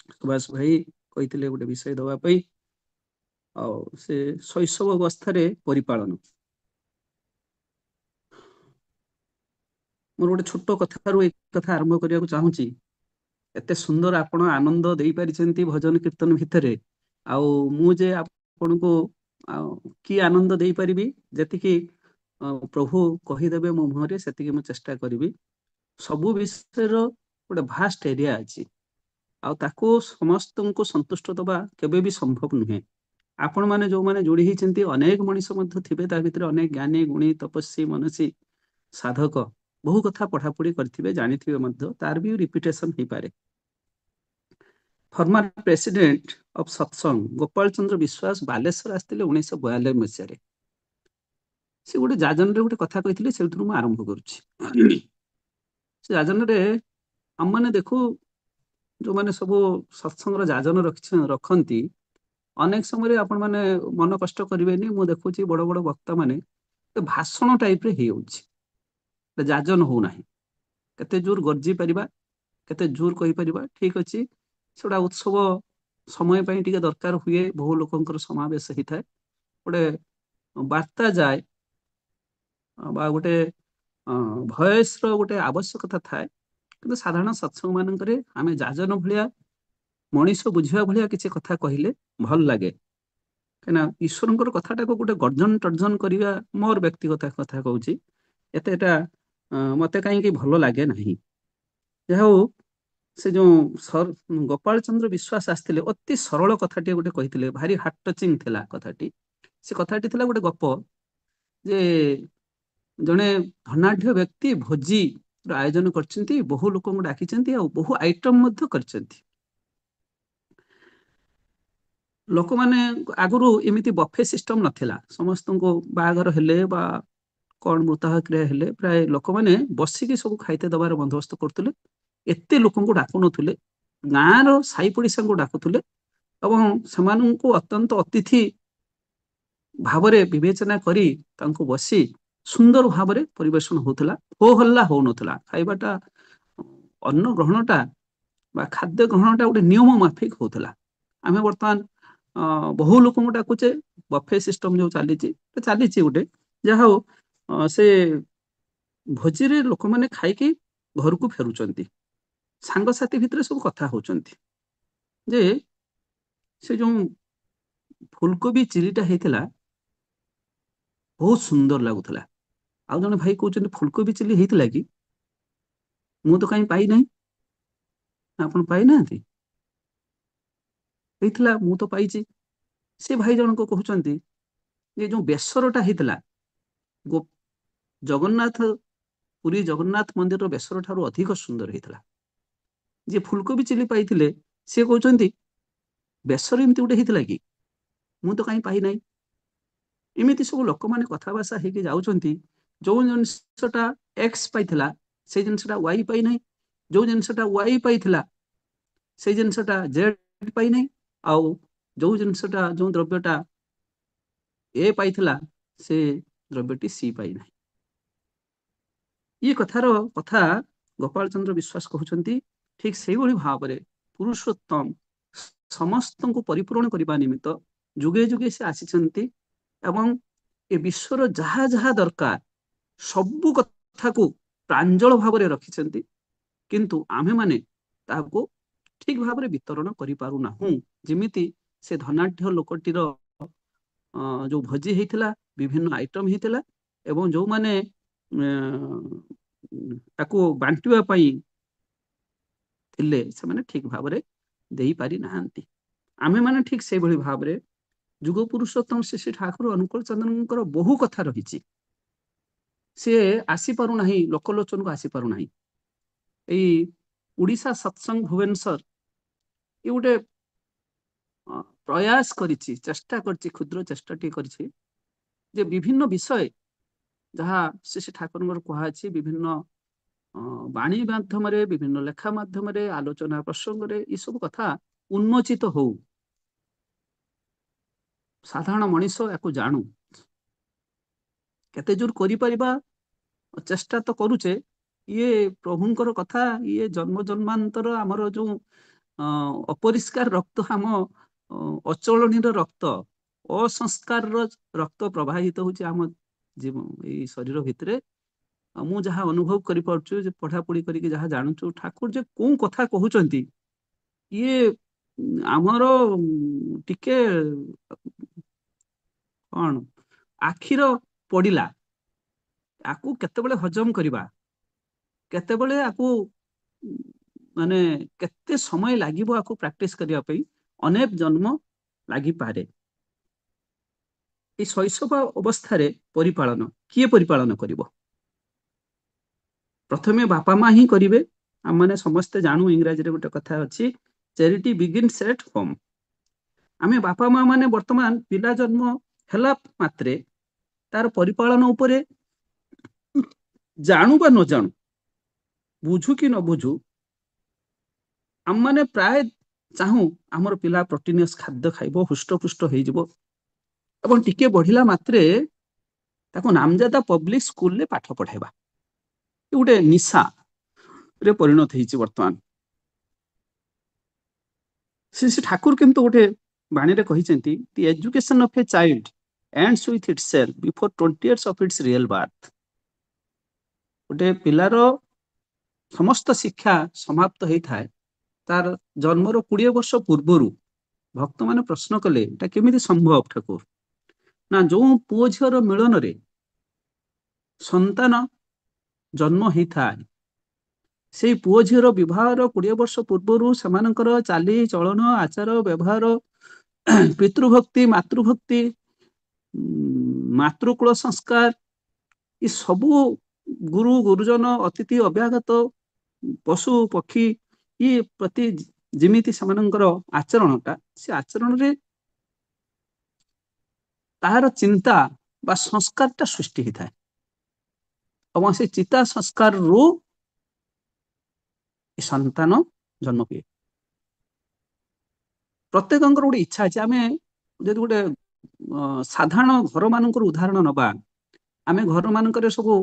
सुभाष भाई कहते गोटे विषय दवाई से शैशव अवस्था परिपालन मोर गोटे छोट कथारू एक कथा आरंभ करने को चाहूँगी। एते सुंदर आपण आनंद दे पारिछंती भजन कीर्तन भितर आउ मुझे आपण को कि आनंद दे पारिबी जतिकि प्रभु कहीदेवे मो मुहरे सेतिकि मु चेष्टा करी। सबु विषय गोटे भास्ट एरिया अच्छी आको समस्त को संतुष्ट दबा केबे भी संभव नुहे। आपण माने जो माने जोड़ी ही अनेक मनीष थे भितर अनेक ज्ञानी गुणी तपस्वी मनसी साधक बहु कथा पढ़ापढ़ी करेंगे जानी तार भी रिपिटेशन हो पारे। फॉर्मर प्रेसिडेंट ऑफ सत्संग गोपाल चंद्र विश्वास बालेश्वर आसते 1942 मसीह से गोटे जाजन रे गोटे कथा कही से आरंभ करुच्ची। से जाजन रे हम मैंने देखू जो मैंने सब सत्संग जाजन रखती अनेक समय आपण मैंने मन कष्ट करेनि मु देखुची बड़ बड़ वक्ता माने भाषण टाइप रे हो जाजन होना केते जोर गर्जी परिबा केते जोर कहि परिबा ठीक अछि सेडा उत्सव समय पई टिके दरकार हुए बहु लोकंकर समावेश होता है गोटे वार्ता जाए बा गोटे भयस गोटे आवश्यकता थाए कि साधारण सत्संग मानक आम जाजन भाया मनीष बुझा भाया किसी कथा कहले भल लगे कहीं ईश्वर कथाटा को गोटे गर्जन टर्जन करवा मोर व्यक्तिगत कथा कहूँ एतेटा मत कहीं भल लगे ना जहा से जो गोपाल चंद्र विश्वास आसते अति सरल कथाटी गोटे कही भारी हार्ट टचिंग थिला कथाटी से कथाटी थिला गोटे गप जे जड़े धनाढ़ व्यक्ति भोजी आयोजन कर बहु लोक डाकी बहु आइटम कर लोक मैंने आगु एमती बफे सिस्टम नाला समस्त को बाहागर हेले बा कौन मृतः क्रिया हेले प्राय लोक मैंने बसिकी सब खाइते दबार बंदोबस्त करते एत लोक डाकु नुले गाँव साई पड़िशा को डाकुले से अत्यंत अतिथि भाव विवेचना करी बसी सुंदर भाव परिवेशन होता हो हल्ला हो नाला खाइबाटा अन्न ग्रहणटा खाद्य ग्रहणटा गोटे नियम माफिक होता आम बर्तमान बहु लोक डाकुचे बफे सिस्टम जो चली गोटे जहा हो से भोजी रे लोक मैंने खाई घर को फेरुचंती सांगसाथी भितर सब कथा होचंती जे से जो फुलकोबी चिलीटा होता बहुत सुंदर लगुला आउ जने भाई कहते फुलकोबी चिली होता कि मु तो कहीं पाई नहीं आपन पाई ना मु तो पाई से भाई जन को कहते ये जो बेसरटा होता जगन्नाथ पुरी जगन्नाथ मंदिर बेसर ठारू अधिक सुंदर होता जी फुलकोबी चिली पाई सी कहते बेसर एमती गोटे होता कि मु तो कहीं पाई नहीं एमती सब लोक मैंने कथबार्ता होगी जाऊँच जो जिनसटा एक्स पाई से जिनसटा वाई पाई ना जो जिनसटा वाई पाई से जिनसटा जेड पाई ना आउ जो जिनसटा जो द्रव्यटा ए पाई से द्रव्यटी सी पाई ना ये कथार कथा गोपाल चंद्र विश्वास कहते ठीक से भाव में पुरुषोत्तम समस्त को परिपूर्ण करने निमित्त जुगे जुगे से आसी एवं ए विश्वर जहाँ जहाँ दरकार सबू कथा को प्रांजल भाव में रखिंट किंतु आमे माने ताको ठीक भाव में वितरण करूँ जमीती से धनाढ़ लोकटीर जो भोजी होता विभिन्न आइटम होता एवं जो माने ताको बांटिबा पई थिले से माने ठीक भाव में दे पारि नाहंती आमे माने ठीक से भली भाव में जुग पुरुषोत्तम श्री श्री ठाकुर अनुकूल चंद्रकर बहु कथा रही सी आसी पारु नाही लोकलोचन को आसी पारु नाही उड़ीसा सत्संग भुवनेश्वर ये गोटे प्रयास करिछि चेष्टा करछि क्षुद्र चेष्टा टी करछि जे विभिन्न विषय जहाँ श्री श्री ठाकुर कहुच्छी विभिन्न वाणी माध्यम विभिन्न लेखा माध्यम आलोचना प्रसंग ये सब कथा उन्मोचित हो साधारण मनीष या जानू केते जोर करिपरिबा चेष्टा तो करुचे ये प्रभुंकर कथा ये जन्म जन्मांतर आमर जो ଅପରିଷ୍କାର ରକ୍ତ ଆମ ଅଚଳନୀର ରକ୍ତ, ଅସଂସ୍କାରର ରକ୍ତ ପ୍ରବାହିତ ହଉଛି ଆମ ଏଇ ଶରୀର ଭିତରେ। ମୁଁ ଯାହା ଅନୁଭବ କରିପାରୁଛୁ, ଯେ ପଢାପଢି କରିକି ଯାହା ଜାଣୁଛୁ, ଠାକୁର ଯେ କୋଉ କଥା କହୁଛନ୍ତି, ଇଏ ଆମର ଟିକେ କଣ ଆଖିର ପଡିଲା, ଆକୁ କେତେବେଳେ ହଜମ କରିବା, କେତେବେଳେ ଆକୁ ମାନେ କେତେ ସମୟ ଲାଗିବ ଆକୁ ପ୍ରାକ୍ଟିସ କରିବା ପାଇଁ, ଅନେକ ଜନ୍ମ ଲାଗିପାରେ। এই ଶୈଶବ ଅବସ୍ଥାରେ ପରିପାଳନ କିଏ ପରିପାଳନ କରିବ? ପ୍ରଥମେ ବାପା ମା ହିଁ କରିବେ। ଆମମାନେ ସମସ୍ତେ ଜାଣୁ, ଇଂରାଜୀରେ ଗୋଟେ କଥା ଅଛି, ଚ୍ୟାରିଟି ବିଗିନ୍ସ ଏଟ୍ ହୋମ୍। ଆମେ ବାପା ମା ମାନେ ବର୍ତ୍ତମାନ ପିଲା ଜନ୍ମ ହେଲା ମାତ୍ରେ ତାର ପରିପାଳନ ଉପରେ ଜାଣୁ ବା ନ ଜାଣୁ, ବୁଝୁ କି ନ ବୁଝୁ, ଆମମାନେ ପ୍ରାୟ ଚାହୁଁ ଆମର ପିଲା ପ୍ରୋଟିନିୟସ୍ ଖାଦ୍ୟ ଖାଇବ, ହୃଷ୍ଟପୃଷ୍ଟ ହେଇଯିବ, ଏବଂ ଟିକେ ବଢିଲା ମାତ୍ରେ ତାକୁ ନାମଜାଦା ପବ୍ଲିକ ସ୍କୁଲରେ ପାଠ ପଢାଇବା। ଗୋଟେ ନିଶାରେ ପରିଣତ ହେଇଛି ବର୍ତ୍ତମାନ। ଶ୍ରୀ ଠାକୁର କିନ୍ତୁ ଗୋଟେ ବାଣୀରେ କହିଛନ୍ତି, the education of a child ends with itself before 20 years of its real birth। ଗୋଟେ ପିଲାର ସମସ୍ତ ଶିକ୍ଷା ସମାପ୍ତ ହେଇଥାଏ ତାର ଜନ୍ମର 20 ବର୍ଷ ପୂର୍ବରୁ। ଭକ୍ତମାନେ ପ୍ରଶ୍ନ କଲେ, ଏଟା କେମିତି ସମ୍ଭବ ଠାକୁର? ନା, ଯୋଉ ପୁଅ ଝିଅର ମିଳନରେ ସନ୍ତାନ ଜନ୍ମ ହେଇଥାଏ, ସେଇ ପୁଅ ଝିଅର ବିବାହର 20 ବର୍ଷ ପୂର୍ବରୁ ସେମାନଙ୍କର ଚାଲି ଚଳନ, ଆଚାର ବ୍ୟବହାର, ପିତୃଭକ୍ତି, ମାତୃଭକ୍ତି, ମାତୃକୁଳ ସଂସ୍କାର, ଏ ସବୁ ଗୁରୁ ଗୁରୁଜନ, ଅତିଥି ଅଭ୍ୟାଗତ, ପଶୁ ପକ୍ଷୀ, ଇ ପ୍ରତି ଯେମିତି ସେମାନଙ୍କର ଆଚରଣଟା, ସେ ଆଚରଣରେ ତାହାର ଚିନ୍ତା ବା ସଂସ୍କାରଟା ସୃଷ୍ଟି ହେଇଥାଏ, ଏବଂ ସେ ଚିତା ସଂସ୍କାରରୁ ସନ୍ତାନ ଜନ୍ମ ହୁଏ। ପ୍ରତ୍ୟେକଙ୍କର ଗୋଟେ ଇଚ୍ଛା ଅଛି। ଆମେ ଯଦି ଗୋଟେ ସାଧାରଣ ଘର ମାନଙ୍କର ଉଦାହରଣ ନବା, ଆମେ ଘର ମାନଙ୍କରେ ସବୁ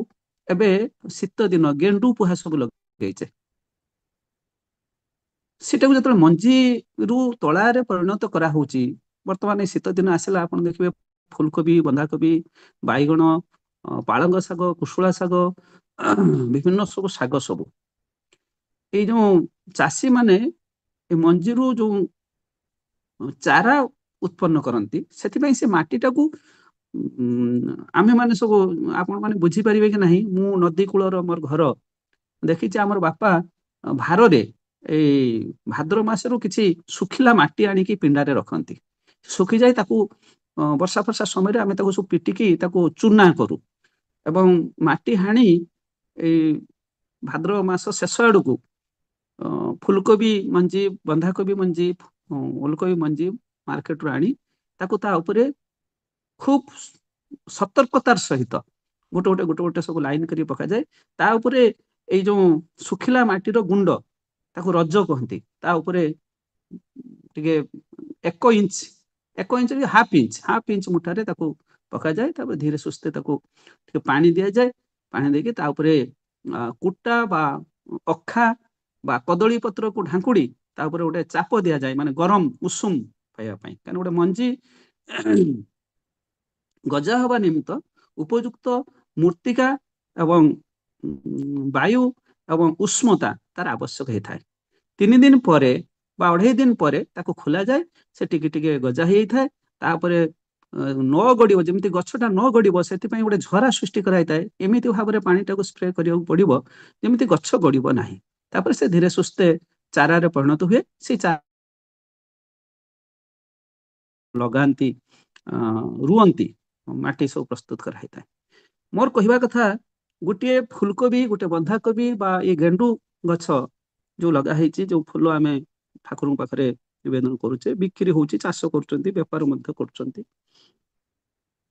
ଏବେ ଶୀତ ଦିନ ଗେଣ୍ଡୁ ପୋହା ସବୁ ଲଗେଇଛେ। ସେଟାକୁ ଯେତେବେଳେ ମଞ୍ଜିରୁ ତଳାରେ ପରିଣତ କରାହଉଛି, ବର୍ତ୍ତମାନ এই ଶୀତ ଦିନ ଆସିଲା, ଆପଣ ଦେଖିବେ ଫୁଲକୋବି, ବନ୍ଧାକୋବି, ବାଇଗଣ, ପାଳଙ୍ଗ ଶାଗ, କୁଶୁଳା ଶାଗ, ବିଭିନ୍ନ ସବୁ ଶାଗ, ସବୁ ଏଇ ଯୋଉ ଚାଷୀ ମାନେ ଏ ମଞ୍ଜିରୁ ଯୋଉ ଚାରା ଉତ୍ପନ୍ନ କରନ୍ତି, ସେଥିପାଇଁ ସେ ମାଟିଟାକୁ ଆମେ ମାନେ ସବୁ, ଆପଣ ମାନେ ବୁଝିପାରିବେ କି ନାହିଁ, ମୁଁ ନଦୀ କୂଳର ମୋର ଘର ଦେଖିଛି, ଆମର ବାପା ଭାରରେ ଏଇ ଭାଦ୍ର ମାସରୁ କିଛି ଶୁଖିଲା ମାଟି ଆଣିକି ପିଣ୍ଡାରେ ରଖନ୍ତି। ଶୁଖିଯାଏ, ତାକୁ ବର୍ଷା ଫର୍ଷା ସମୟରେ ଆମେ ତାକୁ ସବୁ ପିଟିକି ତାକୁ ଚୂନା କରୁ, ଏବଂ ମାଟି ହାଣି ଏଇ ଭାଦ୍ର ମାସ ଶେଷ ଆଡକୁ ଫୁଲକୋବି ମଞ୍ଜି, ବନ୍ଧାକୋବି ମଞ୍ଜି, ଓଲକୋବି ମଞ୍ଜି ମାର୍କେଟରୁ ଆଣି ତାକୁ ତା ଉପରେ ଖୁବ ସତର୍କତାର ସହିତ ଗୋଟେ ଗୋଟେ ସବୁ ଲାଇନ କରି ପକାଯାଏ। ତା ଉପରେ ଏଇ ଯୋଉ ଶୁଖିଲା ମାଟିର ଗୁଣ୍ଡ, ତାକୁ ରଜ କହନ୍ତି, ତା ଉପରେ ଟିକେ 1 ଇଞ୍ଚ, 1 ଇଞ୍ଚ ହାଫ ଇଞ୍ଚ ମୁଠାରେ ତାକୁ ପକାଯାଏ। ତାପରେ ଧୀରେ ସୁସ୍ଥେ ତାକୁ ଟିକେ ପାଣି ଦିଆଯାଏ। ପାଣି ଦେଇକି ତା ଉପରେ କୁଟା ବା ଅଖା ବା କଦଳୀ ପତ୍ରକୁ ଢାଙ୍କୁଡି ତା ଉପରେ ଗୋଟେ ଚାପ ଦିଆଯାଏ, ମାନେ ଗରମ ଉଷୁମ ପାଇବା ପାଇଁ। କାରଣ ଗୋଟେ ମଞ୍ଜି ଗଜା ହେବା ନିମିତ୍ତ ଉପଯୁକ୍ତ ମୂର୍ତ୍ତିକା ଏବଂ ବାୟୁ ଏବଂ ଉଷ୍ମତା ତାର ଆବଶ୍ୟକ ହେଇଥାଏ। 3 ଦିନ ପରେ ବା 2.5 ଦିନ ପରେ ତାକୁ ଖୋଲାଯାଏ, ସେ ଟିକେ ଟିକେ ଗଜା ହେଇଥାଏ। ତାପରେ ନ ଗଡ଼ିବ, ଯେମିତି ଗଛଟା ନ ଗଡ଼ିବ, ସେଥିପାଇଁ ଗୋଟେ ଝରା ସୃଷ୍ଟି କରାଯାଇଥାଏ। ଏମିତି ଭାବରେ ପାଣିଟାକୁ ସ୍ପ୍ରେ କରିବାକୁ ପଡିବ ଯେମିତି ଗଛ ଗଡ଼ିବ ନାହିଁ। ତାପରେ ସେ ଧୀରେ ସୁସ୍ଥେ ଚାରାରେ ପରିଣତ ହୁଏ। ସେଇ ଲଗାନ୍ତି, ରୁଅନ୍ତି, ମାଟି ସବୁ ପ୍ରସ୍ତୁତ କରାହେଇଥାଏ। ମୋର କହିବା କଥା, ଗୋଟିଏ ଫୁଲକୋବି, ଗୋଟେ ବନ୍ଧାକୋବି ବା ଏ ଗେଣ୍ଡୁ ଗଛ ଯୋଉ ଲଗା ହେଇଛି, ଯୋଉ ଫୁଲ ଆମେ ଠାକୁରଙ୍କ ପାଖରେ ନିବେଦନ କରୁଛେ, ବିକ୍ରି ହଉଛି, ଚାଷ କରୁଛନ୍ତି, ବେପାର ମଧ୍ୟ କରୁଛନ୍ତି।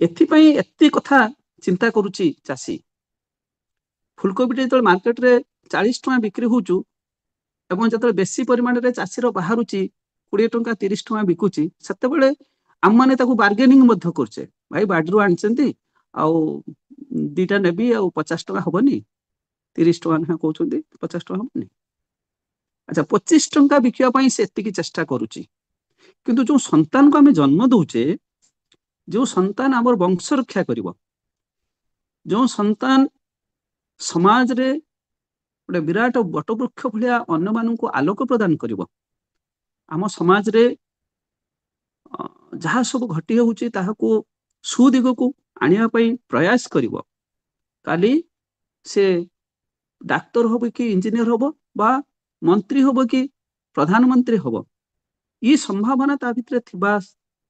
ଏଥିପାଇଁ ଏତେ କଥା ଚିନ୍ତା କରୁଛି ଚାଷୀ। ଫୁଲକୋବିଟା ଯେତେବେଳେ ମାର୍କେଟରେ 40 ଟଙ୍କା ବିକ୍ରି ହଉଛୁ, ଏବଂ ଯେତେବେଳେ ବେଶୀ ପରିମାଣରେ ଚାଷୀର ବାହାରୁଛି 20 ଟଙ୍କା 30 ଟଙ୍କା ବିକୁଛି, ସେତେବେଳେ ଆମମାନେ ତାକୁ ବାର୍ଗେନିଂ ମଧ୍ୟ କରୁଛେ। ଭାଇ ବାଡିରୁ ଆଣିଛନ୍ତି, ଆଉ 2ଟା ନେବି, ଆଉ 50 ଟଙ୍କା ହବନି, 30 ଟଙ୍କା କହୁଛନ୍ତି, 50 ଟଙ୍କା ହବନି। अच्छा 25 ଟଙ୍କା ବିକିବା ପାଇଁ ସେ ଏତିକି ଚେଷ୍ଟା କରୁଛି, କିନ୍ତୁ ଯୋଉ ସନ୍ତାନକୁ ଆମେ ଜନ୍ମ ଦଉଛେ, ଯୋଉ ସନ୍ତାନ ଆମର ବଂଶ ରକ୍ଷା କରିବ, ଯୋଉ ସନ୍ତାନ ସମାଜରେ ଗୋଟେ ବିରାଟ ବଟବୃକ୍ଷ ଭଳିଆ ଅନ୍ୟମାନଙ୍କୁ ଆଲୋକ ପ୍ରଦାନ କରିବ, ଆମ ସମାଜରେ ଯାହା ସବୁ ଘଟି ହେଉଛି ତାହାକୁ ସୁଦିଗକୁ ଆଣିବା ପାଇଁ ପ୍ରୟାସ କରିବ, କାଲି ସେ ଡାକ୍ତର ହବ କି ଇଞ୍ଜିନିୟର ହବ ବା ମନ୍ତ୍ରୀ ହବ କି ପ୍ରଧାନମନ୍ତ୍ରୀ ହବ, ଇ ସମ୍ଭାବନା ତା ଭିତରେ ଥିବା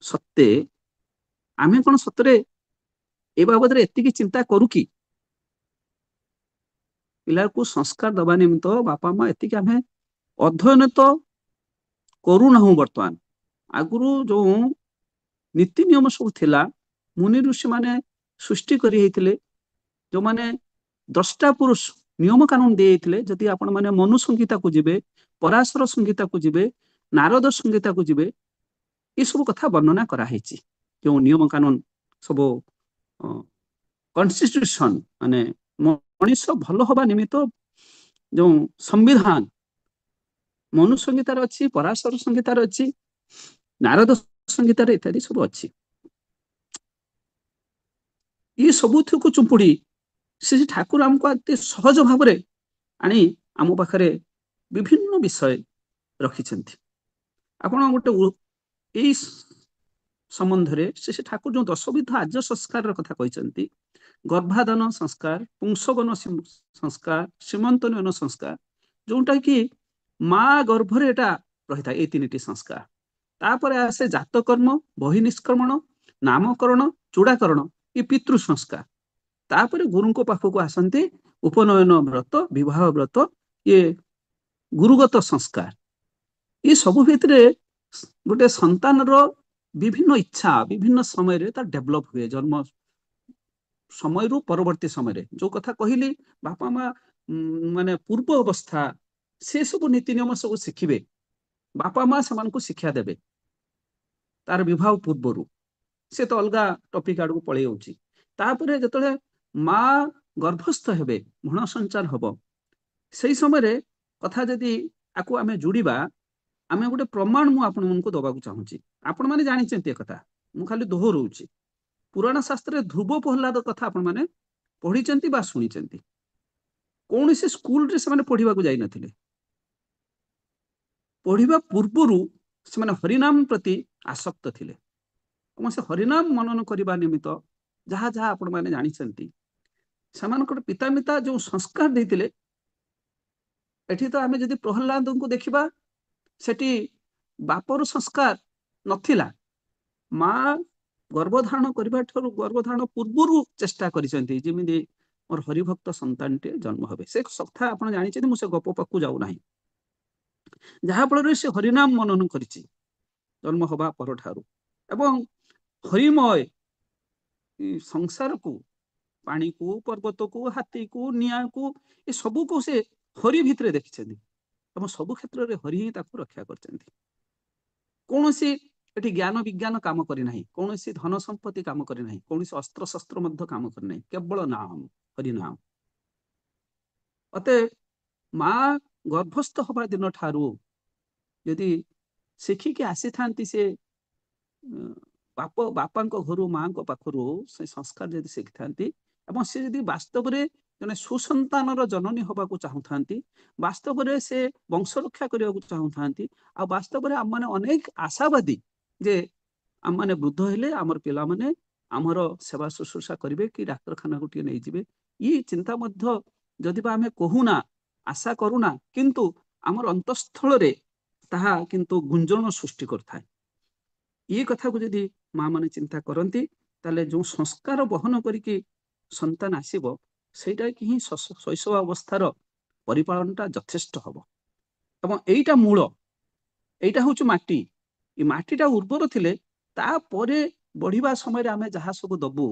ସତ୍ତ୍ୱେ ଆମେ କଣ ସତରେ ଏ ବାବଦରେ ଏତିକି ଚିନ୍ତା କରୁ କି? ପିଲାକୁ ସଂସ୍କାର ଦେବା ନିମିତ୍ତ ବାପା ମା ଏତିକି ଆମେ ଅଧ୍ୟୟନ ତ କରୁନାହୁଁ। ବର୍ତ୍ତମାନ ଆଗରୁ ଯୋଉ ନୀତି ନିୟମ ସବୁ ଥିଲା, ମୁନି ଋଷି ମାନେ ସୃଷ୍ଟି କରି ହେଇଥିଲେ, ଯୋଉମାନେ ଦ୍ରଷ୍ଟା ପୁରୁଷ ନିୟମ କାନୁନ ଦେଇଥିଲେ, ଯଦି ଆପଣ ମାନେ ମନୁ ସଂହିତାକୁ ଯିବେ, ପରାଶର ସଂହିତାକୁ ଯିବେ, ନାରଦ ସଂହିତାକୁ ଯିବେ, ଏସବୁ କଥା ବର୍ଣ୍ଣନା କରାହେଇଛି। ଯୋଉ ନିୟମ କାନୁନ ସବୁ କନଷ୍ଟିଟ୍ୟୁସନ ମାନେ ମଣିଷ ଭଲ ହବା ନିମିତ୍ତ ଯୋଉ ସମ୍ବିଧାନ ମନୁ ସଂହିତାରେ ଅଛି, ପରାଶର ସଂହିତାରେ ଅଛି, ନାରଦ ସଂହିତାରେ ଇତ୍ୟାଦି ସବୁ ଅଛି। ଏ ସବୁଥିକୁ ଚୁମ୍ପୁଡି ଶ୍ରୀ ଠାକୁର ଆମକୁ ଅତି ସହଜ ଭାବରେ ଆଣି ଆମ ପାଖରେ ବିଭିନ୍ନ ବିଷୟ ରଖିଛନ୍ତି। ଆପଣ ଗୋଟେ ଏଇ ସମ୍ବନ୍ଧରେ ଶ୍ରୀ ଠାକୁର ଯୋଉ 10 ବିଧ ଆର୍ଯ୍ୟ ସଂସ୍କାରର କଥା କହିଛନ୍ତି, ଗର୍ଭାଧାନ ସଂସ୍କାର, ପୁଂସବନ ସଂସ୍କାର, ସୀମନ୍ତୋନ୍ନୟନ ସଂସ୍କାର, ଯୋଉଟା କି ମା ଗର୍ଭରେ ଏଟା ରହିଥାଏ, ଏଇ 3ଟି ସଂସ୍କାର। ତାପରେ ଆସେ ଜାତକର୍ମ, ବହି ନିଷ୍କ୍ରମଣ, ନାମକରଣ, ଚୂଡାକରଣ, ଏ ପିତୃ ସଂସ୍କାର। ତାପରେ ଗୁରୁଙ୍କ ପାଖକୁ ଆସନ୍ତି ଉପନୟନ ବ୍ରତ, ବିବାହ ବ୍ରତ, ଇଏ ଗୁରୁଗତ ସଂସ୍କାର। ଏ ସବୁ ଭିତରେ ଗୋଟେ ସନ୍ତାନର ବିଭିନ୍ନ ଇଚ୍ଛା ବିଭିନ୍ନ ସମୟରେ ତାର ଡେଭଲପ ହୁଏ, ଜନ୍ମ ସମୟରୁ ପରବର୍ତ୍ତୀ ସମୟରେ। ଯୋଉ କଥା କହିଲି, ବାପା ମା ମାନେ ପୂର୍ବ ଅବସ୍ଥା ସେ ସବୁ ନୀତି ନିୟମ ସବୁ ଶିଖିବେ, ବାପା ମା ସେମାନଙ୍କୁ ଶିକ୍ଷା ଦେବେ ତାର ବିବାହ ପୂର୍ବରୁ। ସେ ତ ଅଲଗା ଟପିକ ଆଡକୁ ପଳେଇ ଯାଉଛି। ତାପରେ ଯେତେବେଳେ ମା ଗର୍ଭସ୍ଥ ହେବେ, ଭ୍ରୂଣ ସଞ୍ଚାର ହବ, ସେଇ ସମୟରେ କଥା ଯଦି ଆକୁ ଆମେ ଯୋଡ଼ିବା, ଆମେ ଗୋଟେ ପ୍ରମାଣ ମୁଁ ଆପଣମାନଙ୍କୁ ଦବାକୁ ଚାହୁଁଛି। ଆପଣ ମାନେ ଜାଣିଛନ୍ତି ଏ କଥା, ମୁଁ ଖାଲି ଦୋହରଉଛି। ପୁରାଣ ଶାସ୍ତ୍ରରେ ଧ୍ରୁବ ପ୍ରହ୍ଲାଦ କଥା ଆପଣ ମାନେ ପଢିଛନ୍ତି ବା ଶୁଣିଛନ୍ତି। କୌଣସି ସ୍କୁଲରେ ସେମାନେ ପଢିବାକୁ ଯାଇନଥିଲେ। ପଢିବା ପୂର୍ବରୁ ସେମାନେ ହରିନାମ ପ୍ରତି ଆସକ୍ତ ଥିଲେ ଏବଂ ସେ ହରିନାମ ମନନ କରିବା ନିମିତ୍ତ ଯାହା ଯାହା ଆପଣ ମାନେ ଜାଣିଛନ୍ତି, ସେମାନଙ୍କର ପିତାମାତା ଯୋଉ ସଂସ୍କାର ଦେଇଥିଲେ। ଏଠି ତ ଆମେ ଯଦି ପ୍ରହ୍ଲାଦଙ୍କୁ ଦେଖିବା, ସେଠି ବାପର ସଂସ୍କାର ନଥିଲା। ମା ଗର୍ଭଧାରଣ କରିବା ଠାରୁ ଗର୍ଭଧାରଣ ପୂର୍ବରୁ ଚେଷ୍ଟା କରିଛନ୍ତି ଯେମିତି ମୋର ହରିଭକ୍ତ ସନ୍ତାନଟେ ଜନ୍ମ ହେବେ। ସେ କଥା ଆପଣ ଜାଣିଛନ୍ତି, ମୁଁ ସେ ଗପ ପାଖକୁ ଯାଉନାହିଁ। ଯାହା ଫଳରେ ସେ ହରିନାମ ମନନ କରିଛି ଜନ୍ମ ହେବା ପରଠାରୁ, ଏବଂ ହରିମୟ ସଂସାରକୁ, ପାଣିକୁ, ପର୍ବତକୁ, ହାତୀକୁ, ନିଆଁକୁ, ଏ ସବୁକୁ ସେ ହରି ଭିତରେ ଦେଖିଛନ୍ତି ଏବଂ ସବୁ କ୍ଷେତ୍ରରେ ହରି ହିଁ ତାକୁ ରକ୍ଷା କରିଛନ୍ତି। କୌଣସି ଏଠି ଜ୍ଞାନ ବିଜ୍ଞାନ କାମ କରିନାହିଁ, କୌଣସି ଧନ ସମ୍ପତ୍ତି କାମ କରିନାହିଁ, କୌଣସି ଅସ୍ତ୍ର ଶସ୍ତ୍ର ମଧ୍ୟ କାମ କରିନାହିଁ, କେବଳ ନାମ, ହରିନାମ। ଅତଏବ ମା ଗର୍ଭସ୍ଥ ହେବା ଦିନ ଠାରୁ ଯଦି ଶିଖିକି ଆସିଥାନ୍ତି, ସେ ବାପାଙ୍କ ଘରୁ, ମାଙ୍କ ପାଖରୁ ସେ ସଂସ୍କାର ଯଦି ଶିଖିଥାନ୍ତି, ଏବଂ ସେ ଯଦି ବାସ୍ତବରେ ଜଣେ ସୁସନ୍ତାନର ଜନନୀ ହେବାକୁ ଚାହୁଁଥାନ୍ତି, ବାସ୍ତବରେ ସେ ବଂଶ ରକ୍ଷା କରିବାକୁ ଚାହୁଁଥାନ୍ତି, ଆଉ ବାସ୍ତବରେ ଆମମାନେ ଅନେକ ଆଶାବାଦୀ ଯେ ଆମମାନେ ବୃଦ୍ଧ ହେଲେ ଆମର ପିଲାମାନେ ଆମର ସେବା ଶୁଶ୍ରୂଷା କରିବେ କି ଡାକ୍ତରଖାନାକୁ ଟିକେ ନେଇଯିବେ, ଇଏ ଚିନ୍ତା ମଧ୍ୟ ଯଦି ବା ଆମେ କହୁନା, ଆଶା କରୁନା, କିନ୍ତୁ ଆମର ଅନ୍ତଃସ୍ଥଳରେ ତାହା କିନ୍ତୁ ଗୁଞ୍ଜରଣ ସୃଷ୍ଟି କରିଥାଏ। ଏ କଥାକୁ ଯଦି ମା ମାନେ ଚିନ୍ତା କରନ୍ତି, ତାହେଲେ ଯୋଉ ସଂସ୍କାର ବହନ କରିକି ସନ୍ତାନ ଆସିବ, ସେଇଟା ହିଁ ଶୈଶବ ଅବସ୍ଥାର ପରିପାଳନଟା ଯଥେଷ୍ଟ ହବ। ଏବଂ ଏଇଟା ମୂଳ, ଏଇଟା ହଉଛି ମାଟି। ଏ ମାଟିଟା ଉର୍ବର ଥିଲେ ତାପରେ ବଢିବା ସମୟରେ ଆମେ ଯାହା ସବୁ ଦବୁ,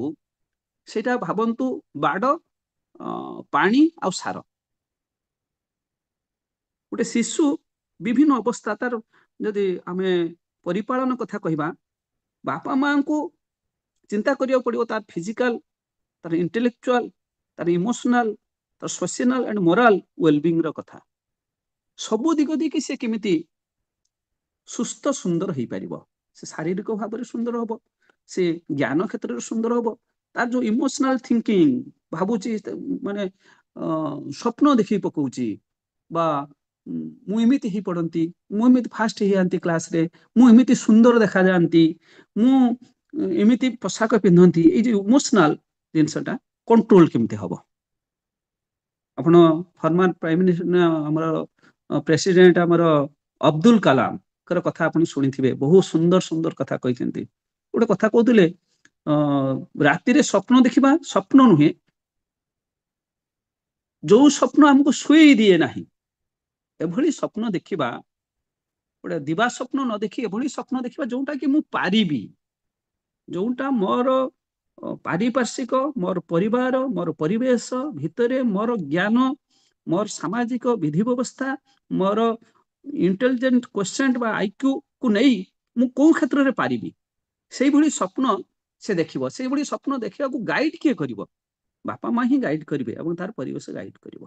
ସେଇଟା ଭାବନ୍ତୁ ବାଡ, ପାଣି ଆଉ ସାର। ଗୋଟେ ଶିଶୁ ବିଭିନ୍ନ ଅବସ୍ଥା ତାର ଯଦି ଆମେ ପରିପାଳନ କଥା କହିବା, ବାପା ମାଙ୍କୁ ଚିନ୍ତା କରିବାକୁ ପଡିବ ତାର ଫିଜିକାଲ, ତାର ଇଣ୍ଟେଲେକ୍ଚୁଆଲ, ତାର ଇମୋସନାଲ, ତାର ସୋସିଆଲ ଆଣ୍ଡ ମୋରାଲ ୱେଲବିଂ ର କଥା। ସବୁ ଦିଗ ଦେଇକି ସେ କେମିତି ସୁସ୍ଥ ସୁନ୍ଦର ହେଇପାରିବ। ସେ ଶାରୀରିକ ଭାବରେ ସୁନ୍ଦର ହବ, ସେ ଜ୍ଞାନ କ୍ଷେତ୍ରରେ ସୁନ୍ଦର ହବ, ତାର ଯୋଉ ଇମୋସନାଲ ଥିଙ୍କିଂ ଭାବୁଛି ମାନେ ସ୍ୱପ୍ନ ଦେଖି ପକଉଛି ବା ମୁଁ ଏମିତି ହେଇ ପଡନ୍ତି, ମୁଁ ଏମିତି ଫାଷ୍ଟ ହେଇଯାନ୍ତି କ୍ଲାସରେ, ମୁଁ ଏମିତି ସୁନ୍ଦର ଦେଖାଯାଆନ୍ତି, ମୁଁ ଏମିତି ପୋଷାକ ପିନ୍ଧନ୍ତି, ଏଇ ଯୋଉ ଇମୋସନାଲ ଜିନିଷଟା କଣ୍ଟ୍ରୋଲ କେମିତି ହବ। ଆପଣ ଫର୍ମାର ପ୍ରାଇମ ମିନିଷ୍ଟର ଆମର ପ୍ରେସିଡେଣ୍ଟ ଆମର ଅବଦୁଲ କାଲାମଙ୍କର କଥା ଆପଣ ଶୁଣିଥିବେ, ବହୁତ ସୁନ୍ଦର ସୁନ୍ଦର କଥା କହିଛନ୍ତି। ଗୋଟେ କଥା କହୁଥିଲେ, ରାତିରେ ସ୍ୱପ୍ନ ଦେଖିବା ସ୍ୱପ୍ନ ନୁହେଁ, ଯୋଉ ସ୍ୱପ୍ନ ଆମକୁ ଶୁଏଇ ଦିଏ ନାହିଁ ଏଭଳି ସ୍ୱପ୍ନ ଦେଖିବା, ଗୋଟେ ଦିବା ସ୍ୱପ୍ନ ନ ଦେଖି ଏଭଳି ସ୍ୱପ୍ନ ଦେଖିବା ଯୋଉଟା କି ମୁଁ ପାରିବି, ଯୋଉଟା ମୋର ପାରିପାର୍ଶ୍ୱିକ, ମୋର ପରିବାର, ମୋର ପରିବେଶ ଭିତରେ ମୋର ଜ୍ଞାନ, ମୋର ସାମାଜିକ ବିଧି ବ୍ୟବସ୍ଥା, ମୋର ଇଣ୍ଟେଲିଜେଣ୍ଟ କୋଏସେଣ୍ଟ ବା ଆଇକ୍ୟୁ କୁ ନେଇ ମୁଁ କୋଉ କ୍ଷେତ୍ରରେ ପାରିବି, ସେଇଭଳି ସ୍ୱପ୍ନ ସେ ଦେଖିବ। ସେଇଭଳି ସ୍ୱପ୍ନ ଦେଖିବାକୁ ଗାଇଡ କିଏ କରିବ? ବାପା ମା ହିଁ ଗାଇଡ କରିବେ ଏବଂ ତାର ପରିବେଶ ଗାଇଡ କରିବ।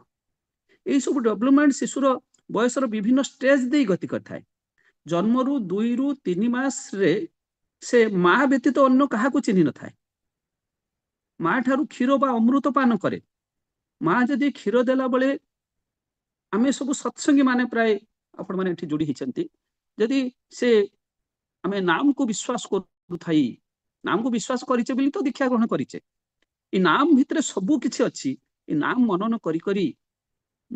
এই ସବୁ ଡେଭଲପମେଣ୍ଟ ଶିଶୁର ବୟସର ବିଭିନ୍ନ ଷ୍ଟେଜ ଦେଇ ଗତି କରିଥାଏ। ଜନ୍ମରୁ 2ରୁ 3 ମାସରେ ସେ ମା ବ୍ୟତୀତ ଅନ୍ୟ କାହାକୁ ଚିହ୍ନି ନଥାଏ। ମା ଠାରୁ କ୍ଷୀର ବା ଅମୃତ ପାନ କରେ। ମା ଯଦି କ୍ଷୀର ଦେଲା ବେଳେ, ଆମେ ସବୁ ସତ୍ସଙ୍ଗୀ ମାନେ ପ୍ରାୟ ଆପଣ ମାନେ ଏଠି ଯୋଡି ହେଇଛନ୍ତି, ଯଦି ସେ ଆମେ ନାମକୁ ବିଶ୍ୱାସ କରୁଥାଇ, ନାମକୁ ବିଶ୍ୱାସ କରିଛେ ବୋଲି ତ ଦୀକ୍ଷା ଗ୍ରହଣ କରିଛେ, ଏ ନାମ ଭିତରେ ସବୁ କିଛି ଅଛି, ଏ ନାମ ମନନ କରି କରି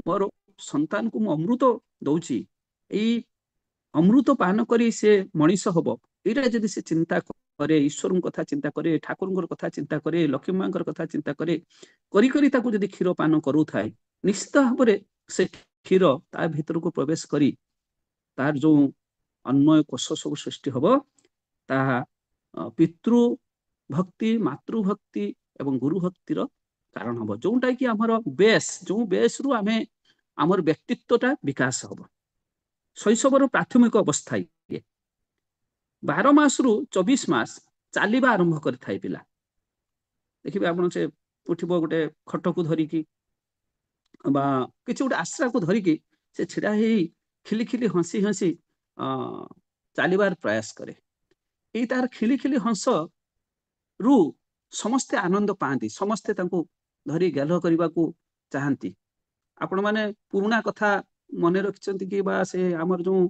ମୋର ସନ୍ତାନକୁ ମୁଁ ଅମୃତ ଦଉଛି, ଏଇ ଅମୃତ ପାନ କରି ସେ ମଣିଷ ହବ, ଏଇଟା ଯଦି ସେ ଚିନ୍ତା କରେ, ଈଶ୍ୱରଙ୍କ କଥା ଚିନ୍ତା କରେ, ଠାକୁରଙ୍କର କଥା ଚିନ୍ତା କରେ, ଲକ୍ଷ୍ମୀ ମାଙ୍କର କଥା ଚିନ୍ତା କରେ, କରି କରି ତାକୁ ଯଦି କ୍ଷୀର ପାନ କରୁଥାଏ, ନିଶ୍ଚିତ ଭାବରେ ସେ କ୍ଷୀର ତା ଭିତରକୁ ପ୍ରବେଶ କରି ତାର ଯୋଉ ଅନ୍ମୟ କୋଷ ସବୁ ସୃଷ୍ଟି ହବ, ତାହା ପିତୃ ଭକ୍ତି, ମାତୃଭକ୍ତି ଏବଂ ଗୁରୁ ଭକ୍ତିର କାରଣ ହବ, ଯୋଉଟା କି ଆମର ବେଶ, ଯୋଉ ବେଶରୁ ଆମେ ଆମର ବ୍ୟକ୍ତିତ୍ୱଟା ବିକାଶ ହବ। ଶୈଶବର ପ୍ରାଥମିକ ଅବସ୍ଥା ଇଏ। 12 ମାସରୁ 24 ମାସ ଚାଲିବା ଆରମ୍ଭ କରିଥାଏ ପିଲା। ଦେଖିବେ ଆପଣ, ସେ ଉଠିବ ଗୋଟେ ଖଟକୁ ଧରିକି ବା କିଛି ଗୋଟେ ଆଶ୍ରାକୁ ଧରିକି ସେ ଛିଡା ହେଇ ଖିଲି ଖିଲି ହସି ହସି ଚାଲିବାର ପ୍ରୟାସ କରେ। ଏଇ ତାର ଖିଲି ଖିଲି ହସ ରୁ ସମସ୍ତେ ଆନନ୍ଦ ପାଆନ୍ତି, ସମସ୍ତେ ତାଙ୍କୁ ଧରି ଗେଲ କରିବାକୁ ଚାହାନ୍ତି। ଆପଣ ମାନେ ପୁରୁଣା କଥା ମନେ ରଖିଛନ୍ତି କି, ବା ସେ ଆମର ଯୋଉ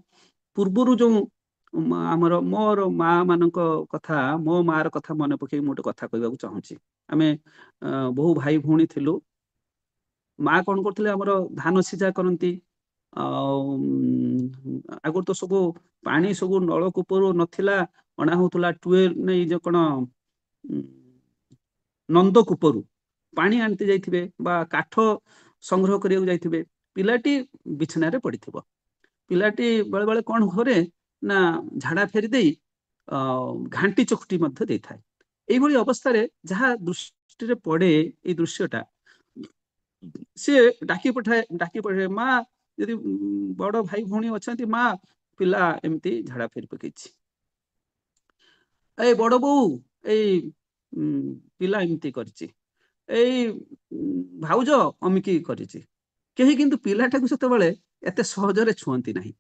ପୂର୍ବରୁ ଯୋଉ ଆମର ମୋର ମା ମାନଙ୍କ କଥା, ମୋ ମା ର କଥା ମନେ ପକେଇ ମୁଁ ଗୋଟେ କଥା କହିବାକୁ ଚାହୁଁଛି। ଆମେ ବହୁ ଭାଇ ଭଉଣୀ ଥିଲୁ। ମା କଣ କରୁଥିଲେ, ଆମର ଧାନ ସିଝା କରନ୍ତି, ଆଉ ଆଗରୁ ତ ସବୁ ପାଣି ସବୁ ନଳକୂପରୁ ନଥିଲା, ଅଣା ହଉଥିଲା ଟୁଏଲ ନେଇ ଯୋଉ କଣ ନନ୍ଦକୂପରୁ ପାଣି ଆଣିତେ ଯାଇଥିବେ ବା କାଠ ସଂଗ୍ରହ କରିବାକୁ ଯାଇଥିବେ, ପିଲାଟି ବିଛଣାରେ ପଡିଥିବ, ପିଲାଟି ବେଳେ ବେଳେ କଣ କରେ ନା ଝାଡା ଫେରି ଦେଇ ଘାଣ୍ଟି ଚକୁଟି ମଧ୍ୟ ଦେଇଥାଏ। এইଭଳି ଅବସ୍ଥାରେ ଯାହା ଦୃଷ୍ଟିରେ ପଡେ ଏଇ ଦୃଶ୍ୟଟା, ସିଏ ଡାକି ପଠାଏ, ମା ଯଦି ବଡ ଭାଇ ଭଉଣୀ ଅଛନ୍ତି, ମା ପିଲା ଏମିତି ଝାଡା ଫେରି ପକେଇଛି, ଏଇ ବଡ ବୋଉ ଏଇ ପିଲା ଏମିତି କରିଛି, ଏଇ ଭାଉଜ ଅମିକି କରିଛି। କେହି କିନ୍ତୁ ପିଲାଟାକୁ ସେତେବେଳେ ଏତେ ସହଜରେ ଛୁଅନ୍ତି ନାହିଁ।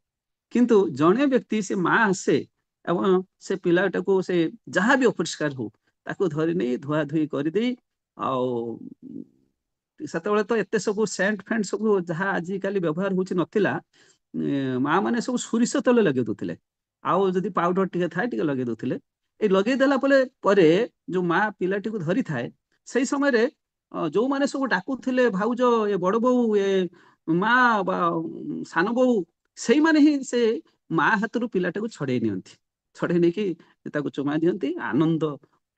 କିନ୍ତୁ ଜଣେ ବ୍ୟକ୍ତି, ସେ ମା ଆସେ ଏବଂ ସେ ପିଲାଟାକୁ ସେ ଯାହା ବି ଅପରିଷ୍କାର ହଉ ତାକୁ ଧରି ନେଇ ଧୁଆ ଧୁଇ କରିଦେଇ, ଆଉ ସେତେବେଳେ ତ ଏତେ ସବୁ ସେଣ୍ଟ ଫେଣ୍ଟ ସବୁ ଯାହା ଆଜିକାଲି ବ୍ୟବହାର ହଉଛି ନଥିଲା, ମା ମାନେ ସବୁ ସୋରିଷ ତେଲ ଲଗେଇ ଦଉଥିଲେ, ଆଉ ଯଦି ପାଉଡର ଟିକେ ଥାଏ ଟିକେ ଲଗେଇ ଦଉଥିଲେ। ଏଇ ଲଗେଇ ଦେଲା ପରେ ଯୋଉ ମା ପିଲାଟିକୁ ଧରିଥାଏ, ସେଇ ସମୟରେ ଯୋଉମାନେ ସବୁ ଡାକୁଥିଲେ ଭାଉଜ, ଏ ବଡ ବୋଉ, ଏ ମା ବା ସାନ ବୋଉ, ସେଇମାନେ ହିଁ ସେ ମା ହାତରୁ ପିଲାଟାକୁ ଛଡେଇ ନିଅନ୍ତି, ଛଡେଇ ନେଇକି ତାକୁ ଚୁମା ଦିଅନ୍ତି, ଆନନ୍ଦ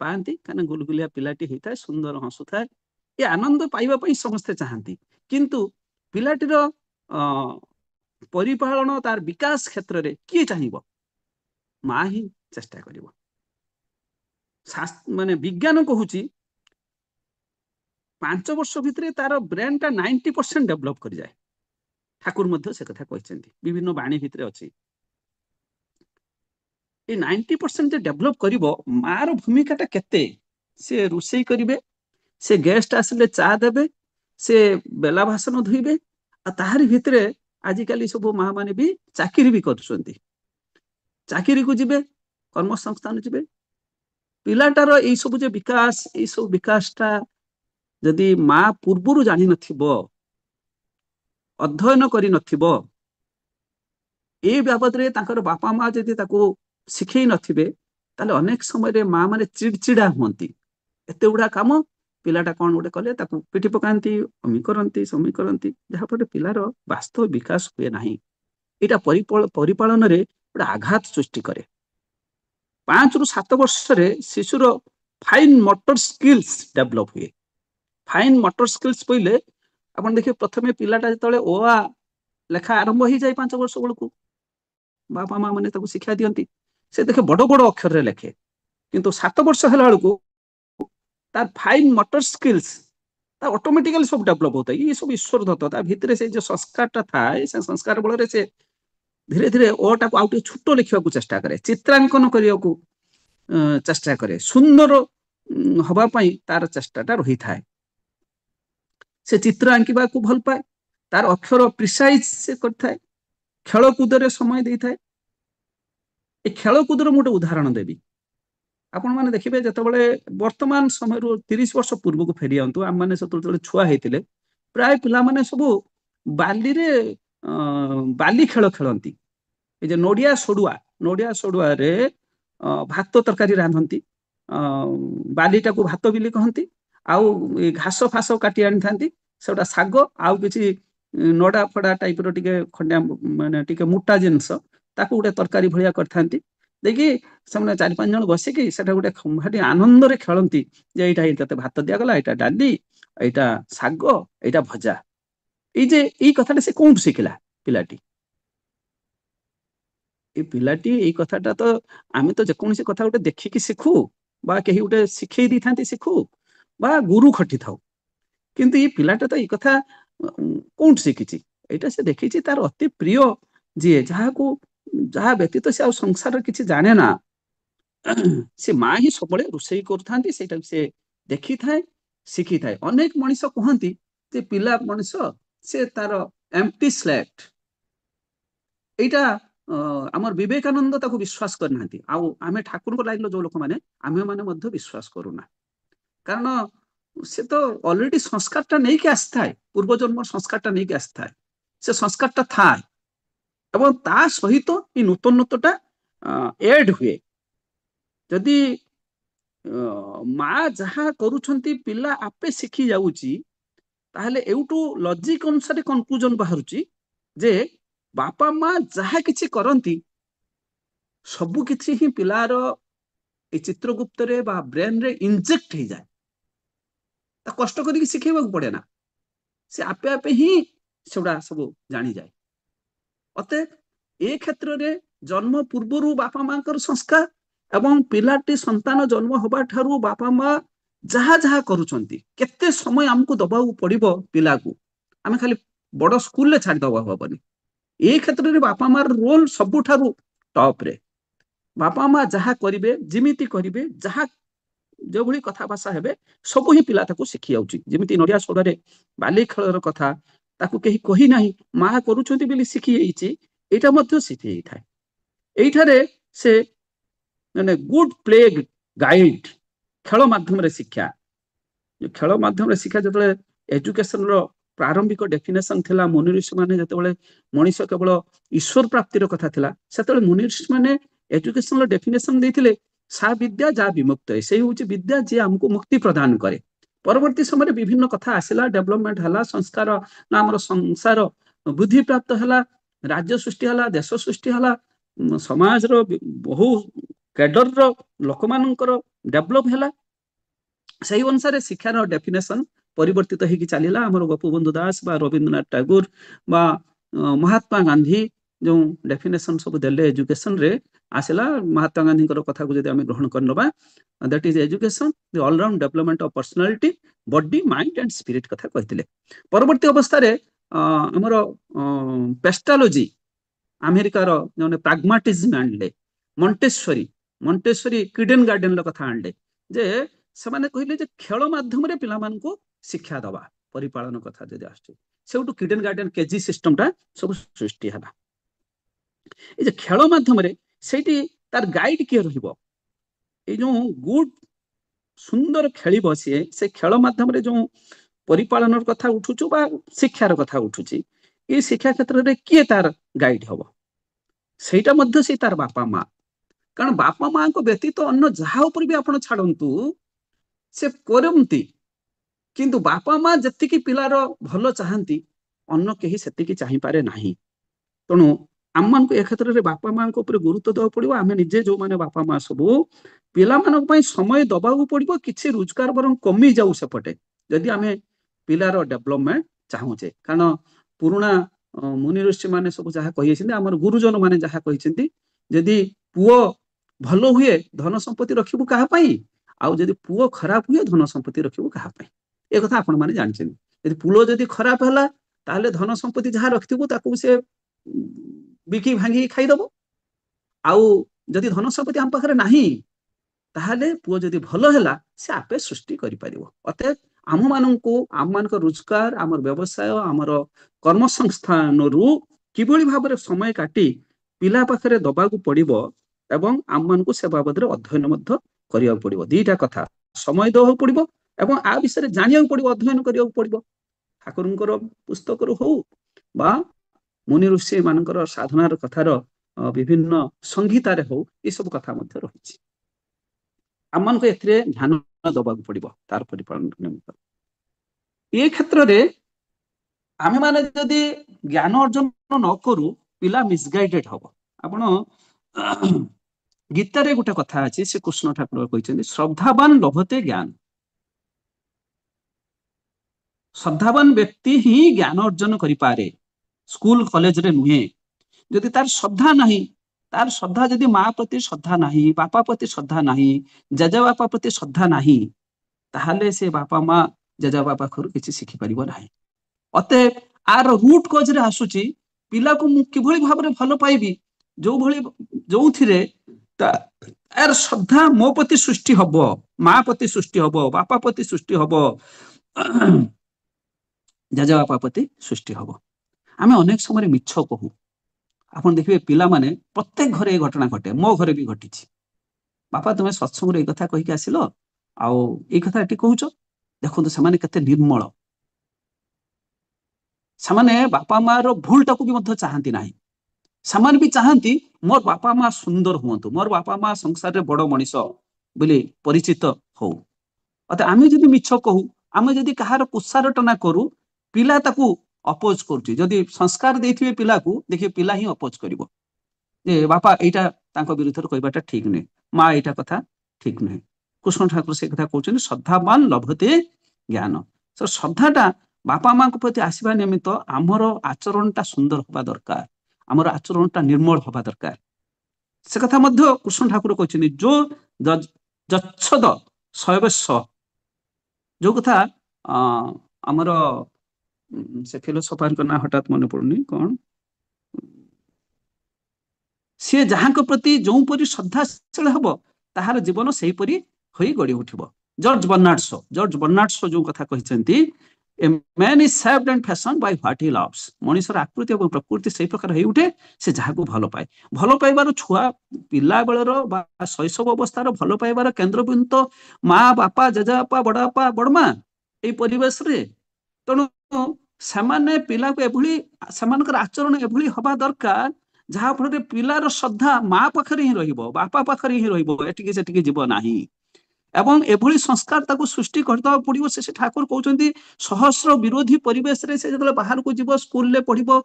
ପାଆନ୍ତି, କାହିଁକିନା ଗୁଲଗୁଲିଆ ପିଲାଟି ହେଇଥାଏ, ସୁନ୍ଦର ହସୁଥାଏ। ଏ ଆନନ୍ଦ ପାଇବା ପାଇଁ ସମସ୍ତେ ଚାହାନ୍ତି, କିନ୍ତୁ ପିଲାଟିର ପରିପାଳନ, ତାର ବିକାଶ କ୍ଷେତ୍ରରେ କିଏ ଚାହିଁବ? ମା ହିଁ ଚେଷ୍ଟା କରିବ। ମାନେ ବିଜ୍ଞାନ କହୁଛି 5 ବର୍ଷ ଭିତରେ ତାର ବ୍ରେନ ଟା 90% ଡେଭଲପ କରିଯାଏ। ଠାକୁର ମଧ୍ୟ ସେ କଥା କହିଛନ୍ତି, ବିଭିନ୍ନ ବାଣୀ ଭିତରେ ଅଛି। এই 90% ଡେଭଲପ କରିବ, ମାର ଭୂମିକାଟା କେତେ? ସେ ରୋଷେଇ କରିବେ, ସେ ଗେଷ୍ଟ ଆସିଲେ ଚା ଦେବେ, ସେ ବେଲା ବାସନ ଧୋଇବେ, ଆଉ ତାହାରି ଭିତରେ आजिकाली सब माँ माने भी चाकरी भी कर चाकरी को जिबे कर्मसंस्थान जिबे पिलाटार यही सब जो विकास यही सब विकासटा जदि माँ पूर्वर जानी नथिबो अध्ययन करि नथिबो ए बाबद रे ताकर बापा माँ जदि ताको शिखै नथिबे ताले अनेक समय माँ माने चिड़चिड़ा हुंती एते गुडा काम पिलाटा कौन गोटे कले ताको पिटी पकांती अमी करंती जहा पर पिलार वास्तव विकास हुए नाही एटा परिपालन रे गोटे आघात सृष्टि करे 5 रु 7 वर्ष रे शिशुर फाइन मोटर स्किल्स डेवलप हुए फाइन मोटर स्किल्स पहिले अपन देखिए प्रथमे पिलाटा जतले ओ आ लेखा आरंभ हो जाए 5 वर्ष बेलू बापा माँ मैंने शिक्षा दियंती से देखे बड़ बड़ अक्षर रे लेखे किंतु 7 वर्ष है बेलू तार फाइन मोटर स्किल्स ऑटोमेटिकली सब डेवलप होता है ये सब ईश्वर दत्त भितर से जो संस्कार था से संस्कार बल से धीरे धीरे ओटा को आउटे छोट लिखा चेष्टा करे चित्रांकन करने को चेष्टा करे सुंदर हवापाई तार चेष्टाटा रही थाए से चित्र आंकिबा को भल पाए तार अक्षर प्रिसाइज से करथाए खेलकूद समय दे थाए ए खेलकूद गोटे उदाहरण देवी आपण मैंने देखिए जिते वर्तमान समय 30 वर्ष पूर्व को फेरी आंतु आम मैंने से छुआ होते प्राय पिला माने सब बाली रे बाली खेल खेलती ये नोडिया सोडुआ रे भात तरकारी रांधती बालीटा को भात बिली कहती आउ घास फास काटी आनी था सेटा शाग आउ कि नडा फड़ा टाइप रे खंडिया माने टिके मोटा जिनस ताकू गोटे तरकारी भलिया करथांती देखि से 4-5 जन बसिकी सेटा गोटे भारी आनंद रे खेलती जे एटा तते भात दियागला एटा डाली एटा शाग एटा भजा ये कथाटा से कौन शिखला पिलाटी ये पिलाटी ये कथाटा तो आम तो जेकोसी कथा गोटे देखिकी शिखु बा कहीं गोटे शिखई दी था शिखु बा गुरु खटी था किंतु ये पिलाटा तो ये कथा कौन शिखी यहाँ से देखी तार अति प्रिय जी जहाँ को जहाँ व्यतीत से आ संसार किसी जाने ना से माँ ही सब रोषे कर देखी थाए शिखी थाए अनेक मनीष कहती जे पिला मनीष से तार एम्प्टी स्लेट एटा आमर विवेकानंद ताको विश्वास करना आमे ठाकुर को लाइल जो लोक माने आमे माने मध्य विश्वास करूना कारण से तो ऑलरेडी संस्कारटा नहीं के आस्थाए पूर्व जन्म संस्कारटा नहीं के आस्थाए से संस्कारटा था एवं ता सहित ये नूतनता एड हुए जदि माँ जहाँ करुछंती पिला आपे शिखी जाउची ताहले एउटू लॉजिक अनुसार कंक्लूजन बाहरुची जे बापा माँ जहाँ किछि करंती सबु किछि ही पिलार ए चित्रगुप्त रे बा ब्रेन रे इंजेक्ट हो जाए ता कष्ट करके शिखेबा पड़े ना से आपे आपे ही सेडा सब जानी जाए अते ए क्षेत्र रे जन्म पूर्व बापा माँ संस्कार एवं पिलाटी संतान जन्म होबा ठारू बापा माँ जहाँ जहाँ करुछंती केते समय हमको दबाऊ पड़िबो पिला को आमे खाली बड़ स्कूल ले छाड़ दबा हबनी ए क्षेत्र रे बापा माँ रोल सबु ठारू टॉप रे बापा माँ जहाँ करिवे जिमिति करिवे जहाँ जो भली कथा भाषा हेबे सब ही पिला ताको शिखि आउची जेमिति नडिया सोडरे बाली खेलर कथा ताको केही कहि नाही माँ करूछंती बिली शिखि एइची एटा मध्य शिखि एइ थाए एइठारे से माने गुड प्ले गाइड खेल माध्यम रे शिक्षा खेल माध्यम रे शिक्षा जतले एजुकेशन रो प्रारंभिक डेफिनेशन थिला मुनि ऋषि माने जतले मनीष केवल ईश्वर प्राप्तिर कथा थिला सेतले मुनि ऋषि माने एजुकेशन रो डेफिनेशन देथिले सा विद्या जा विमुक्त है से होची विद्या जे हमको मुक्ति प्रदान करे परवर्ती समय विभिन्न कथा आसिला डेवलपमेंट हला संस्कार नाम संसार बुद्धि प्राप्त हला राज्य सृष्टि हला देश सृष्टि हला समाज रो बहु कैडर रो लोक मानकर डेवलप हला सही अनुसार शिक्षार डेफिनेशन परिवर्तित होगी चलला आमर गोपबंधु दास बा रवींद्रनाथ टैगोर बा महात्मा गांधी जो डेफिनेशन सब देले एजुकेशन रे आसला महात्मा गांधी कथा को जब ग्रहण करनबा that is education the all round development of personality body mind and spirit कथा कहते परवर्ती अवस्था रे हमर पेस्टालोजी अमेरिकार जो प्राग्माटिज्म आणले मॉन्टेसरी किडेन गार्डन कथा आणले जे से माने कहले जे खेल माध्यम रे पिला मान को शिक्षा दबा परिपालन कथा जदि आछे सेठू किडेन गार्डन केजी सिस्टमटा सब सृष्टि है। ये खेल माध्यम से तार गाइड किए रहिबो ये जो गुड सुंदर खेल सी से खेल माध्यम जो परिपालन कथा उठुचु बा शिक्षार कथा उठुची ये शिक्षा क्षेत्र में किए तार गाइड हम सेटा मध्य से तार बापा माँ कारण बापा माँ को व्यतीत अन्य जहाँ ऊपर भी आपण छाड़तु से करती किंतु बापा माँ जी पिलार भल चाहती अन्न कहीं से चाहिए ना तेणु आम मान ए क्षेत्र में बापा माँ गुरुत्व देवा पड़ो आम निजे जो मैंने बापा माँ सब पिला समय दबाक पड़ो कि रोजगार बर कमी जाऊ सेपटे जदि आम पिलार डेभलपमेंट चाहूचे कारण पुराणा मुनि ऋषि मैंने सब जहाँ कही आम गुरुजन मैंने जहाँ कही जदि पुओ भल हुए धन संपत्ति रखिबू कहापाई आउ जदि पुओ खराब हुए धन संपत्ति रखिबू कहापाई ए कथा आपण माने जानछन यदि पुओ जदि खराब हला ताले धन संपत्ति जहाँ रखिबू ताकू से बिकी भांगी खाईदब आउ जदि धन संपत्ति आम पाखरे नाही ताहले पुओ जदि भल हैला से आपे सृष्टि करि परिबो अतः आम माननकु आम मानक रोजगार आमर व्यवसाय आमर कर्म संस्थान रु किबळी भाबरे समय काटी पिला पाखरे दबाकू पड़िबो एवं आम मानकु से बाबद अध्ययन मध्य करिया पड़िबो दीटा कथा समय देवा पड़िबो एवं आ विषय जानिया पड़िबो अध्ययन करिया पड़िबो ठाकुरंकर पुस्तक रु हो बा मुनि ऋषि मानकर साधनार कथार विभिन्न संहितार हो ये सब कथा मध्य रही आम मान ए ध्यान दबा पड़ो तार परिपालन निमित्त ये क्षेत्र में आम मैंने जदि ज्ञान अर्जन न करू पिला मिसगाइडेड हम आपण गीतारे गोटे कथा अच्छी से कृष्ण ठाकुर कहते श्रद्धावान लभते ज्ञान श्रद्धावान व्यक्ति ही ज्ञान अर्जन करें स्कूल कॉलेज रे नुहे जदि तार श्रद्धा नहीं तार श्रद्धा जदि माँ प्रति श्रद्धा नहीं बापा प्रति श्रद्धा नहीं जेजे बापा प्रति श्रद्धा नहीं ताहले से बापा माँ जेजे बापा किसी शिखि परिबो नाही अतएव आर रूट कज रे आसुची पिला को मु किभଳି भाबरे भलो पाइबी जो भଳି जोथिरे तार श्रद्धा मो प्रति सृष्टि हबो माँ प्रति सृष्टि हबो बापा प्रति सृष्टि हबो जेजे बापा प्रति सृष्टि हबो आमे अनेक समय मिछ कहू आपण देखिए पिला माने प्रत्येक घरे घटना घटे मो घरे भी घटी बापा तुम्हें सत्संग ये कथा कहीकि आसिल आउ ये कथा एटी कहूच देखो से केते निर्मल से बापा माँ रो भूल टाकू भी चाहती ना से भी चाहती मोर बापा माँ सुंदर हूँ मोर बापा माँ संसार रे बड़ मनीष बोली परिचित हो अत आम जदि मिछ कहू आम जदि कहार कुसारटना करू पिला ताकू अपोज करुच्ची जदि संस्कार देथिबे पिला को देखिए पिला ही अपोज करिवो जे बापा एटा तांको विरुद्ध कहबाटा ठीक नहीं माँ एटा कथा ठीक नहीं कृष्ण ठाकुर से कथा कहउछन श्रद्धावान लभते ज्ञान तो श्रद्धाटा बापा माँ प्रति आसवा निमित्त आमर आचरणटा सुंदर होबा दरकार आमर आचरणटा निर्मल होबा दरकार से कथा मध्य कृष्ण ठाकुर कहउछन जो जच्छद सयवस्व जो कथा आमर से फिलोसोफर ना हठात मन पड़ुनी कौन सी जहाँ प्रति जो परी श्रद्धाशील हम ताहार जीवन से परी होई गड़ी उठिबो जॉर्ज बर्नार्ड शो जो कथा कहते a man is shaped and fashion by what he loves मनुष्यर आकृति और प्रकृति से प्रकार होई उठे से जहाँ को भल पाइबार छुआ पिला बेलर बा शैशव अवस्थार भल पाइबार केन्द्रबिंदु माँ बापा जेजेबापा बड़बापा बड़मा ये परिवेश रे तेणु सेमाने पिला को एभली सेमानकर आचरण एभली हवा दरकार जहाँ फल पिलार श्रद्धा माँ पाखरे ही रहिबो बापा पाखरे ही रहिबो एटिके सेटिके जीव नाही एवं एभली संस्कार ताको सृष्टि करदवा पड़िबो से ठाकुर कहउचंती सहस्र विरोधी परिवेश रे से जतले बाहर को जीवो स्कूल रे पढ़िबो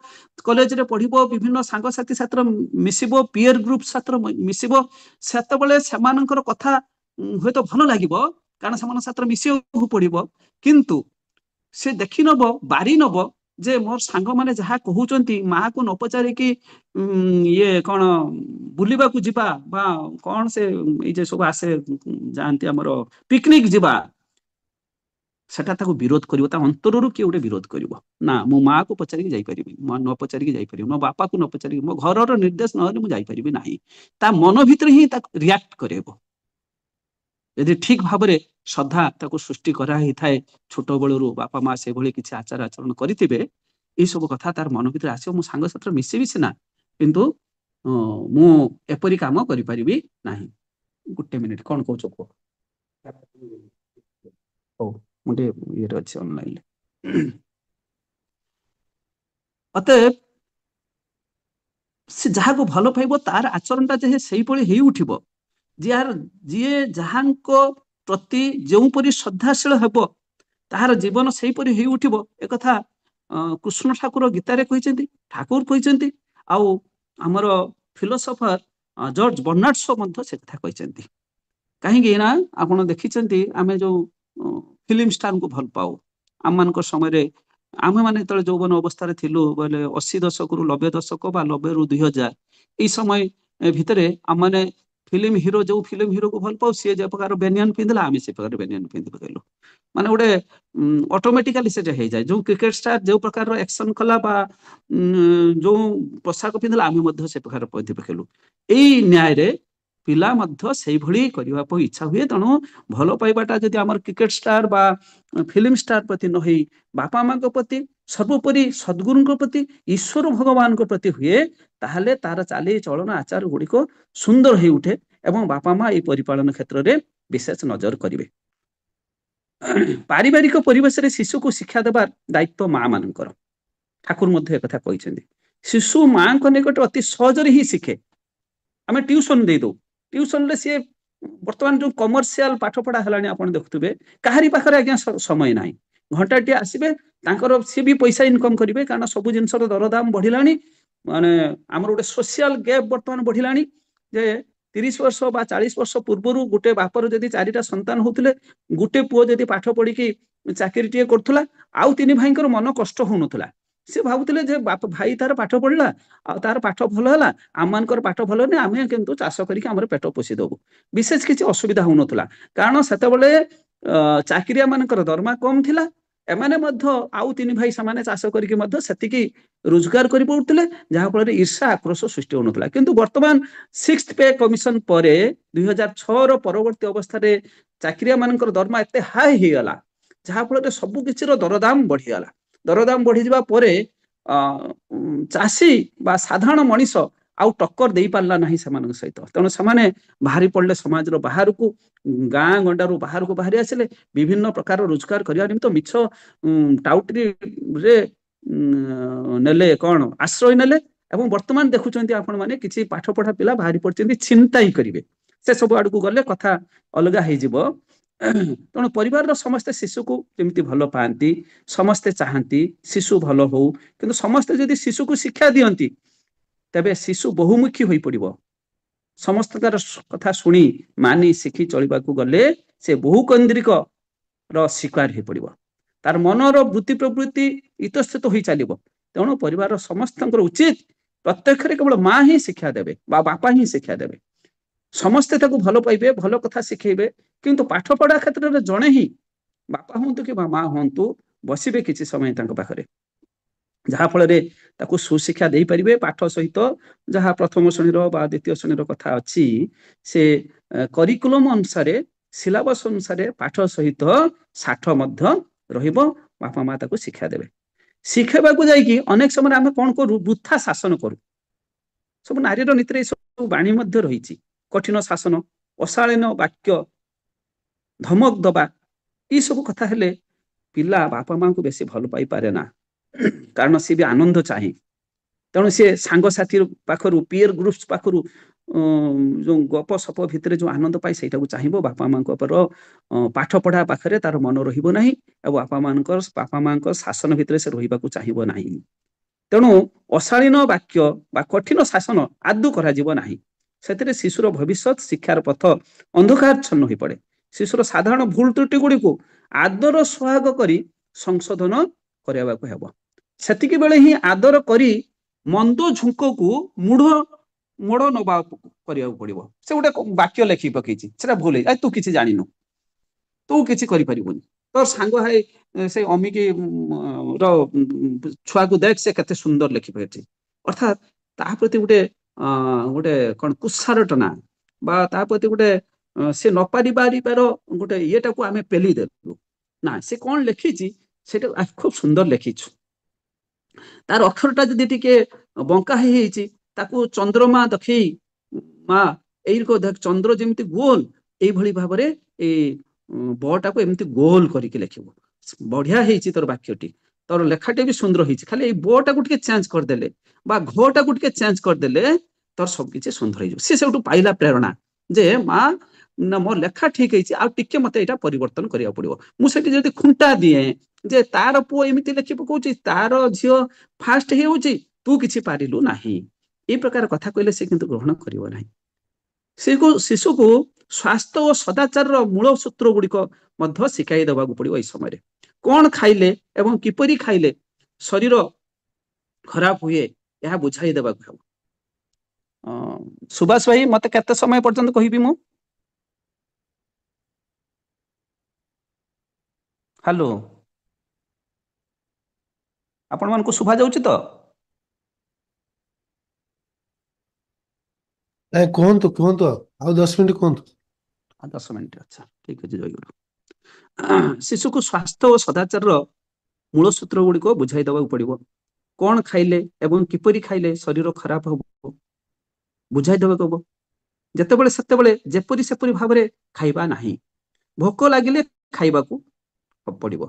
कॉलेज रे पढ़िबो विभिन्न सांग साथी छात्र मिसिबो पीयर ग्रुप छात्र मिसिबो सेतबेले सेमानकर कथा होय तो भलो लागिबो कारण सेमान छात्र मिसियो पड़िबो किंतु से देखी नब बारी नब जे मोर सांग माने जहाँ कहउचंती माँ को न पचारिकी ये कौन बुलिबा को जिबा बा कौन से ये सब आसे जानती हमर पिकनिक जिबा सेटा ताको विरोध करिवो ता अंतररु के उडे विरोध करिवो ना मो माँ को पचारिकी जाई परिबी मो न पचारिकी जाई परिबी मो बापा को न पचारिकी मो घरर निर्देश नहले मु जाई परिबी नाही ता मन भितर ही ता रिएक्ट करेबो यदि ठीक भाबरे श्रद्धा ताको सृष्टि करा ही थाए छोट बेलू बापा माँ से भली किसी आचार आचरण करिथिबे ଏଇ ସବୁ କଥା ତାର ମନ ଭିତରେ ଆସିବ। ମୁଁ ସାଙ୍ଗସାଥିରେ ମିଶିବି ସିନା, କିନ୍ତୁ ମୁଁ ଏପରି କାମ କରିପାରିବି ନାହିଁ। ଗୋଟେ ମିନିଟ, କଣ କହୁଛ କୁହ? ହଉ, ମୁଁ ଟିକେ ଇଏରେ ଅଛି, ଅନଲାଇନରେ। ଅତଏବ ସେ ଯାହାକୁ ଭଲ ପାଇବ ତାର ଆଚରଣଟା ଯେ ସେଇଭଳି ହେଇ ଉଠିବ। ଯିଏ ଯାହାଙ୍କ ପ୍ରତି ଯେଉଁପରି ଶ୍ରଦ୍ଧାଶୀଳ ହେବ ତାହାର ଜୀବନ ସେଇପରି ହେଇ ଉଠିବ। ଏକଥା କୃଷ୍ଣ ଠାକୁର ଗୀତାରେ କହିଛନ୍ତି, ଠାକୁର କହିଛନ୍ତି, ଆଉ ଆମର ଫିଲୋସଫର ଜର୍ଜ ବର୍ନାର୍ଡ ଶୋ ମଧ୍ୟ ସେ କଥା କହିଛନ୍ତି। କାହିଁକି ନା ଆପଣ ଦେଖିଛନ୍ତି, ଆମେ ଯୋଉ ଫିଲ୍ମ ଷ୍ଟାରଙ୍କୁ ଭଲ ପାଉ, ଆମମାନଙ୍କ ସମୟରେ ଆମେମାନେ ଯେତେବେଳେ ଯୌବନ ଅବସ୍ଥାରେ ଥିଲୁ, ବୋଇଲେ 80 ଦଶକରୁ 90 ଦଶକ ବା 90ରୁ 2000, ଏଇ ସମୟ ଭିତରେ ଆମମାନେ ଫିଲ୍ମ ହିରୋ, ଯୋଉ ଫିଲ୍ମ ହିରୋକୁ ଭଲ ପାଉ, ସିଏ ଯେ ପ୍ରକାର ବେନିୟାନ ପିନ୍ଧିଲା ଆମେ ସେ ପ୍ରକାର ବେନିୟାନ ପିନ୍ଧି ପକେଇଲୁ। ମାନେ ଗୋଟେ ଅଟୋମେଟିକାଲି ସେଟା ହେଇଯାଏ। ଯୋଉ କ୍ରିକେଟ ଷ୍ଟାର ଯୋଉ ପ୍ରକାର ଆକ୍ସନ କଲା ବା ଯୋଉ ପୋଷାକ ପିନ୍ଧିଲା ଆମେ ମଧ୍ୟ ସେ ପ୍ରକାର ପିନ୍ଧି ପକେଇଲୁ। ଏଇ ନ୍ୟାୟରେ ପିଲା ମଧ୍ୟ ସେଇଭଳି କରିବା ପାଇଁ ଇଚ୍ଛା ହୁଏ। ତେଣୁ ଭଲ ପାଇବାଟା ଯଦି ଆମର କ୍ରିକେଟ ଷ୍ଟାର ବା ଫିଲ୍ମ ଷ୍ଟାର ପ୍ରତି ନ ହେଇ ବାପା ମାଙ୍କ ପ୍ରତି, ସର୍ବୋପରି ସଦ୍ଗୁରୁଙ୍କ ପ୍ରତି, ଈଶ୍ୱର ଭଗବାନଙ୍କ ପ୍ରତି ହୁଏ, ତାହେଲେ ତାର ଚାଲି ଚଳନ ଆଚାର ଗୁଡ଼ିକ ସୁନ୍ଦର ହେଇ ଉଠେ ଏବଂ ବାପା ମା ଏଇ ପରିପାଳନ କ୍ଷେତ୍ରରେ ବିଶେଷ ନଜର କରିବେ। ପାରିବାରିକ ପରିବେଶରେ ଶିଶୁକୁ ଶିକ୍ଷା ଦେବାର ଦାୟିତ୍ୱ ମା ମାନଙ୍କର। ଠାକୁର ମଧ୍ୟ ଏକଥା କହିଛନ୍ତି। ଶିଶୁ ମାଙ୍କ ନିକଟରେ ଅତି ସହଜରେ ହିଁ ଶିଖେ। ଆମେ ଟ୍ୟୁସନ ଦେଇଦଉ, ଟ୍ୟୁସନରେ ସିଏ ବର୍ତ୍ତମାନ ଯୋଉ କମର୍ସିଆଲ ପାଠ ପଢା ହେଲାଣି, ଆପଣ ଦେଖୁଥିବେ କାହାରି ପାଖରେ ଆଜ୍ଞା ସମୟ ନାହିଁ। ଘଣ୍ଟାଟିଏ ଆସିବେ, ତାଙ୍କର ସିଏ ବି ପଇସା ଇନକମ କରିବେ, କାରଣ ସବୁ ଜିନିଷର ଦରଦାମ ବଢିଲାଣି। ମାନେ ଆମର ଗୋଟେ ସୋସିଆଲ ଗ୍ୟାପ ବର୍ତ୍ତମାନ ବଢିଲାଣି, ଯେ 30 ବର୍ଷ ବା 40 ବର୍ଷ ପୂର୍ବରୁ ଗୋଟେ ବାପର ଯଦି 4ଟା ସନ୍ତାନ ହଉଥିଲେ, ଗୋଟେ ପୁଅ ଯଦି ପାଠ ପଢିକି ଚାକିରିଟିଏ କରୁଥିଲା, ଆଉ 3 ଭାଇଙ୍କର ମନ କଷ୍ଟ ହଉନଥିଲା। ସେ ଭାବୁଥିଲେ ଯେ ଭାଇ ତାର ପାଠ ପଢିଲା, ଆଉ ତାର ପାଠ ଭଲ ହେଲା, ଆମମାନଙ୍କର ପାଠ ଭଲ ନାହିଁ, ଆମେ କିନ୍ତୁ ଚାଷ କରିକି ଆମର ପେଟ ପୋଷି ଦବୁ। ବିଶେଷ କିଛି ଅସୁବିଧା ହଉନଥିଲା, କାରଣ ସେତେବେଳେ ଚାକିରିଆ ମାନଙ୍କର ଦରମା କମ ଥିଲା। ଏମାନେ ମଧ୍ୟ ଆଉ 3 ଭାଇ ସେମାନେ ଚାଷ କରିକି ମଧ୍ୟ ସେତିକି ରୋଜଗାର କରିପାରୁଥିଲେ, ଯାହାଫଳରେ ঈର୍ଷା ଆକ୍ରୋଶ ସୃଷ୍ଟି ହଉନଥିଲା। କିନ୍ତୁ ବର୍ତ୍ତମାନ 6th ପେ କମିଶନ ପରେ 2006ର ପରବର୍ତ୍ତୀ ଅବସ୍ଥାରେ ଚାକିରିଆ ମାନଙ୍କର ଦରମା ଏତେ ହାଇ ହେଇଗଲା, ଯାହାଫଳରେ ସବୁ କିଛିର ଦରଦାମ ବଢିଗଲା। ଦରଦାମ ବଢିଯିବା ପରେ ଚାଷୀ ବା ସାଧାରଣ ମଣିଷ ଆଉ ଟକ୍କର ଦେଇପାରିଲା ନାହିଁ ସେମାନଙ୍କ ସହିତ। ତେଣୁ ସେମାନେ ବାହାରି ପଡ଼ିଲେ ସମାଜର ବାହାରକୁ, ଗାଁ ଗଣ୍ଡାରୁ ବାହାରକୁ ବାହାରି ଆସିଲେ, ବିଭିନ୍ନ ପ୍ରକାର ରୋଜଗାର କରିବା ନିମିତ୍ତ ମିଛ ଟାଉଟରିରେ ନେଲେ, କଣ ଆଶ୍ରୟ ନେଲେ। ଏବଂ ବର୍ତ୍ତମାନ ଦେଖୁଛନ୍ତି ଆପଣ ମାନେ କିଛି ପାଠ ପଢା ପିଲା ବାହାରି ପଡିଛନ୍ତି ଛିନତାଇ କରିବେ। ସେ ସବୁ ଆଡକୁ ଗଲେ କଥା ଅଲଗା ହେଇଯିବ। ତେଣୁ ପରିବାରର ସମସ୍ତେ ଶିଶୁକୁ ଯେମିତି ଭଲ ପାଆନ୍ତି, ସମସ୍ତେ ଚାହାନ୍ତି ଶିଶୁ ଭଲ ହଉ, କିନ୍ତୁ ସମସ୍ତେ ଯଦି ଶିଶୁକୁ ଶିକ୍ଷା ଦିଅନ୍ତି, ତେବେ ଶିଶୁ ବହୁମୁଖୀ ହୋଇ ପଡିବ। ସମସ୍ତଙ୍କର କଥା ଶୁଣି ମାନି ଶିଖି ଚଳିବାକୁ ଗଲେ ସେ ବହୁକେନ୍ଦ୍ରିକ ର ଶିକାର ହେଇ ପଡିବ। ତାର ମନର ବୃତ୍ତି ପ୍ରବୃତ୍ତି ଇତସ୍ତତ ହୋଇ ଚାଲିବ। ତେଣୁ ପରିବାରର ସମସ୍ତଙ୍କର ଉଚିତ ପ୍ରତ୍ୟକ୍ଷରେ କେବଳ ମା ହିଁ ଶିକ୍ଷା ଦେବେ ବା ବାପା ହିଁ ଶିକ୍ଷା ଦେବେ। ସମସ୍ତେ ତାକୁ ଭଲ ପାଇବେ, ଭଲ କଥା ଶିଖେଇବେ, କିନ୍ତୁ ପାଠ ପଢା କ୍ଷେତ୍ରରେ ଜଣେ ହିଁ, ବାପା ହୁଅନ୍ତୁ କିମ୍ବା ମା ହୁଅନ୍ତୁ, ବସିବେ କିଛି ସମୟ ତାଙ୍କ ପାଖରେ, ଯାହାଫଳରେ ତାକୁ ସୁଶିକ୍ଷା ଦେଇପାରିବେ। ପାଠ ସହିତ ଯାହା ପ୍ରଥମ ଶ୍ରେଣୀର ବା ଦ୍ୱିତୀୟ ଶ୍ରେଣୀର କଥା ଅଛି, ସେ କରିକୁଲମ ଅନୁସାରେ, ସିଲାବସ ଅନୁସାରେ ପାଠ ସହିତ ସାଠ ମଧ୍ୟ ରହିବ। ବାପା ମା ତାକୁ ଶିକ୍ଷା ଦେବେ। ଶିଖେଇବାକୁ ଯାଇକି ଅନେକ ସମୟରେ ଆମେ କଣ କରୁ, ବୃଥା ଶାସନ କରୁ। ସବୁ ନାରୀର ନୀତିରେ ସବୁ ବାଣୀ ମଧ୍ୟ ରହିଛି। କଠିନ ଶାସନ, ଅଶାଳୀନ ବାକ୍ୟ, ଧମକ ଦବା, ଏଇ ସବୁ କଥା ହେଲେ ପିଲା ବାପା ମାଙ୍କୁ ବେଶୀ ଭଲ ପାଇପାରେ ନା, କାରଣ ସିଏ ବି ଆନନ୍ଦ ଚାହେଁ। ତେଣୁ ସିଏ ସାଙ୍ଗସାଥି ପାଖରୁ, ପିୟର ଗ୍ରୁପ ପାଖରୁ ଯୋଉ ଗପ ସପ ଭିତରେ ଯୋଉ ଆନନ୍ଦ ପାଏ ସେଇଟାକୁ ଚାହିଁବ। ବାପା ମାଙ୍କ ପାଠ ପଢା ପାଖରେ ତାର ମନ ରହିବ ନାହିଁ, ଆଉ ବାପା ମାଙ୍କ ଶାସନ ଭିତରେ ସେ ରହିବାକୁ ଚାହିଁବ ନାହିଁ। ତେଣୁ ଅଶାଳୀନ ବାକ୍ୟ ବା କଠିନ ଶାସନ ଆଦୌ କରାଯିବ ନାହିଁ। ସେଥିରେ ଶିଶୁର ଭବିଷ୍ୟତ ଶିକ୍ଷାର ପଥ ଅନ୍ଧକାରଚ୍ଛନ୍ନ ହୋଇପଡେ। ଶିଶୁର ସାଧାରଣ ଭୁଲ ତ୍ରୁଟି ଗୁଡିକୁ ଆଦର ସହାୟକ କରି ସଂଶୋଧନ କରିବାକୁ ହେବ। ସେତିକି ବେଳେ ହିଁ ଆଦର କରି ମନ୍ଦ ଝୁଙ୍କକୁ ମୋଡ ନବା କରିବାକୁ ପଡିବ। ସେ ଗୋଟେ ବାକ୍ୟ ଲେଖି ପକେଇଛି, ସେଟା ଭୁଲ ହେଇ, ତୁ କିଛି ଜାଣିନୁ, ତୁ କିଛି କରିପାରିବୁନି, ତୋର ସାଙ୍ଗ ହେଇ ସେ ଅମିକି ର ଛୁଆକୁ ଦେଖ, ସେ କେତେ ସୁନ୍ଦର ଲେଖି ପାରୁଛି। ଅର୍ଥାତ୍ ତା ପ୍ରତି ଗୋଟେ କଣ କୁତ୍ସାର ଟନା ବା ତା ପ୍ରତି ଗୋଟେ ସେ ନ ପାରିବାର ଗୋଟେ ଇଏଟାକୁ ଆମେ ପେଲି ଦେଲୁ। ନା, ସେ କଣ ଲେଖିଛି ସେଇଟା ଖୁବ ସୁନ୍ଦର ଲେଖିଛୁ। तार अक्षरटा जदि टिके बंका ହେଇଯାଇଛି ताकू चंद्रमा देखई मा एई को देख चंद्र जेमति गोल एई भली भाबरे ए बटाको एमति गोल करिके लेखिबो बढ़िया ହେଇଛି तोर वाक्यटी तोर लेखाटे भी सुंदर ହେଇଛି खाली एई बटाको टिके चेंज कर देले बा घटाको टिके चेंज कर देले तोर सब किछि सुंदर ହେଇଯିବ से सेउटु पाइला प्रेरणा जे मा ना मो लेखा ठीक ହେଇଛି आ टिके मते एटा परिवर्तन करिया पड़िबो मु सेठी जदि खुंटा दिए जे तार पुओ एमिति लेखि पकौची तार झियो फास्ट हेउची तू किछि पारिलु नाही ए प्रकार कथा कहले से किंतु ग्रहण करिवो नाही शिशु को स्वास्थ्य और सदाचार मूल सूत्र गुड़िक शिखाई देवा पड़ो समय कौन खाइले एवं किपरि खाइले शरीर खराब हुए यह बुझाई देवा सुभाष भाई मत केते समय पर्यंत कहबी मु हेलो आपण मान को सुभा जाउची तो कहतु कहतु आ 10 मिनट कहतु 10 मिनट अच्छा ठीक है जय गुरु शिशु को स्वास्थ्य और सदाचार मूल सूत्र गुड़ी को बुझाई देवा पड़ो कौन खाइले एवं किपरि खाइले शरीर खराब हो बुझाई देवा हम जितेबले सेतेबले जेपरि सेपरि भाव में खाइबा नहीं भोक लगिले खाइबा को पड़ो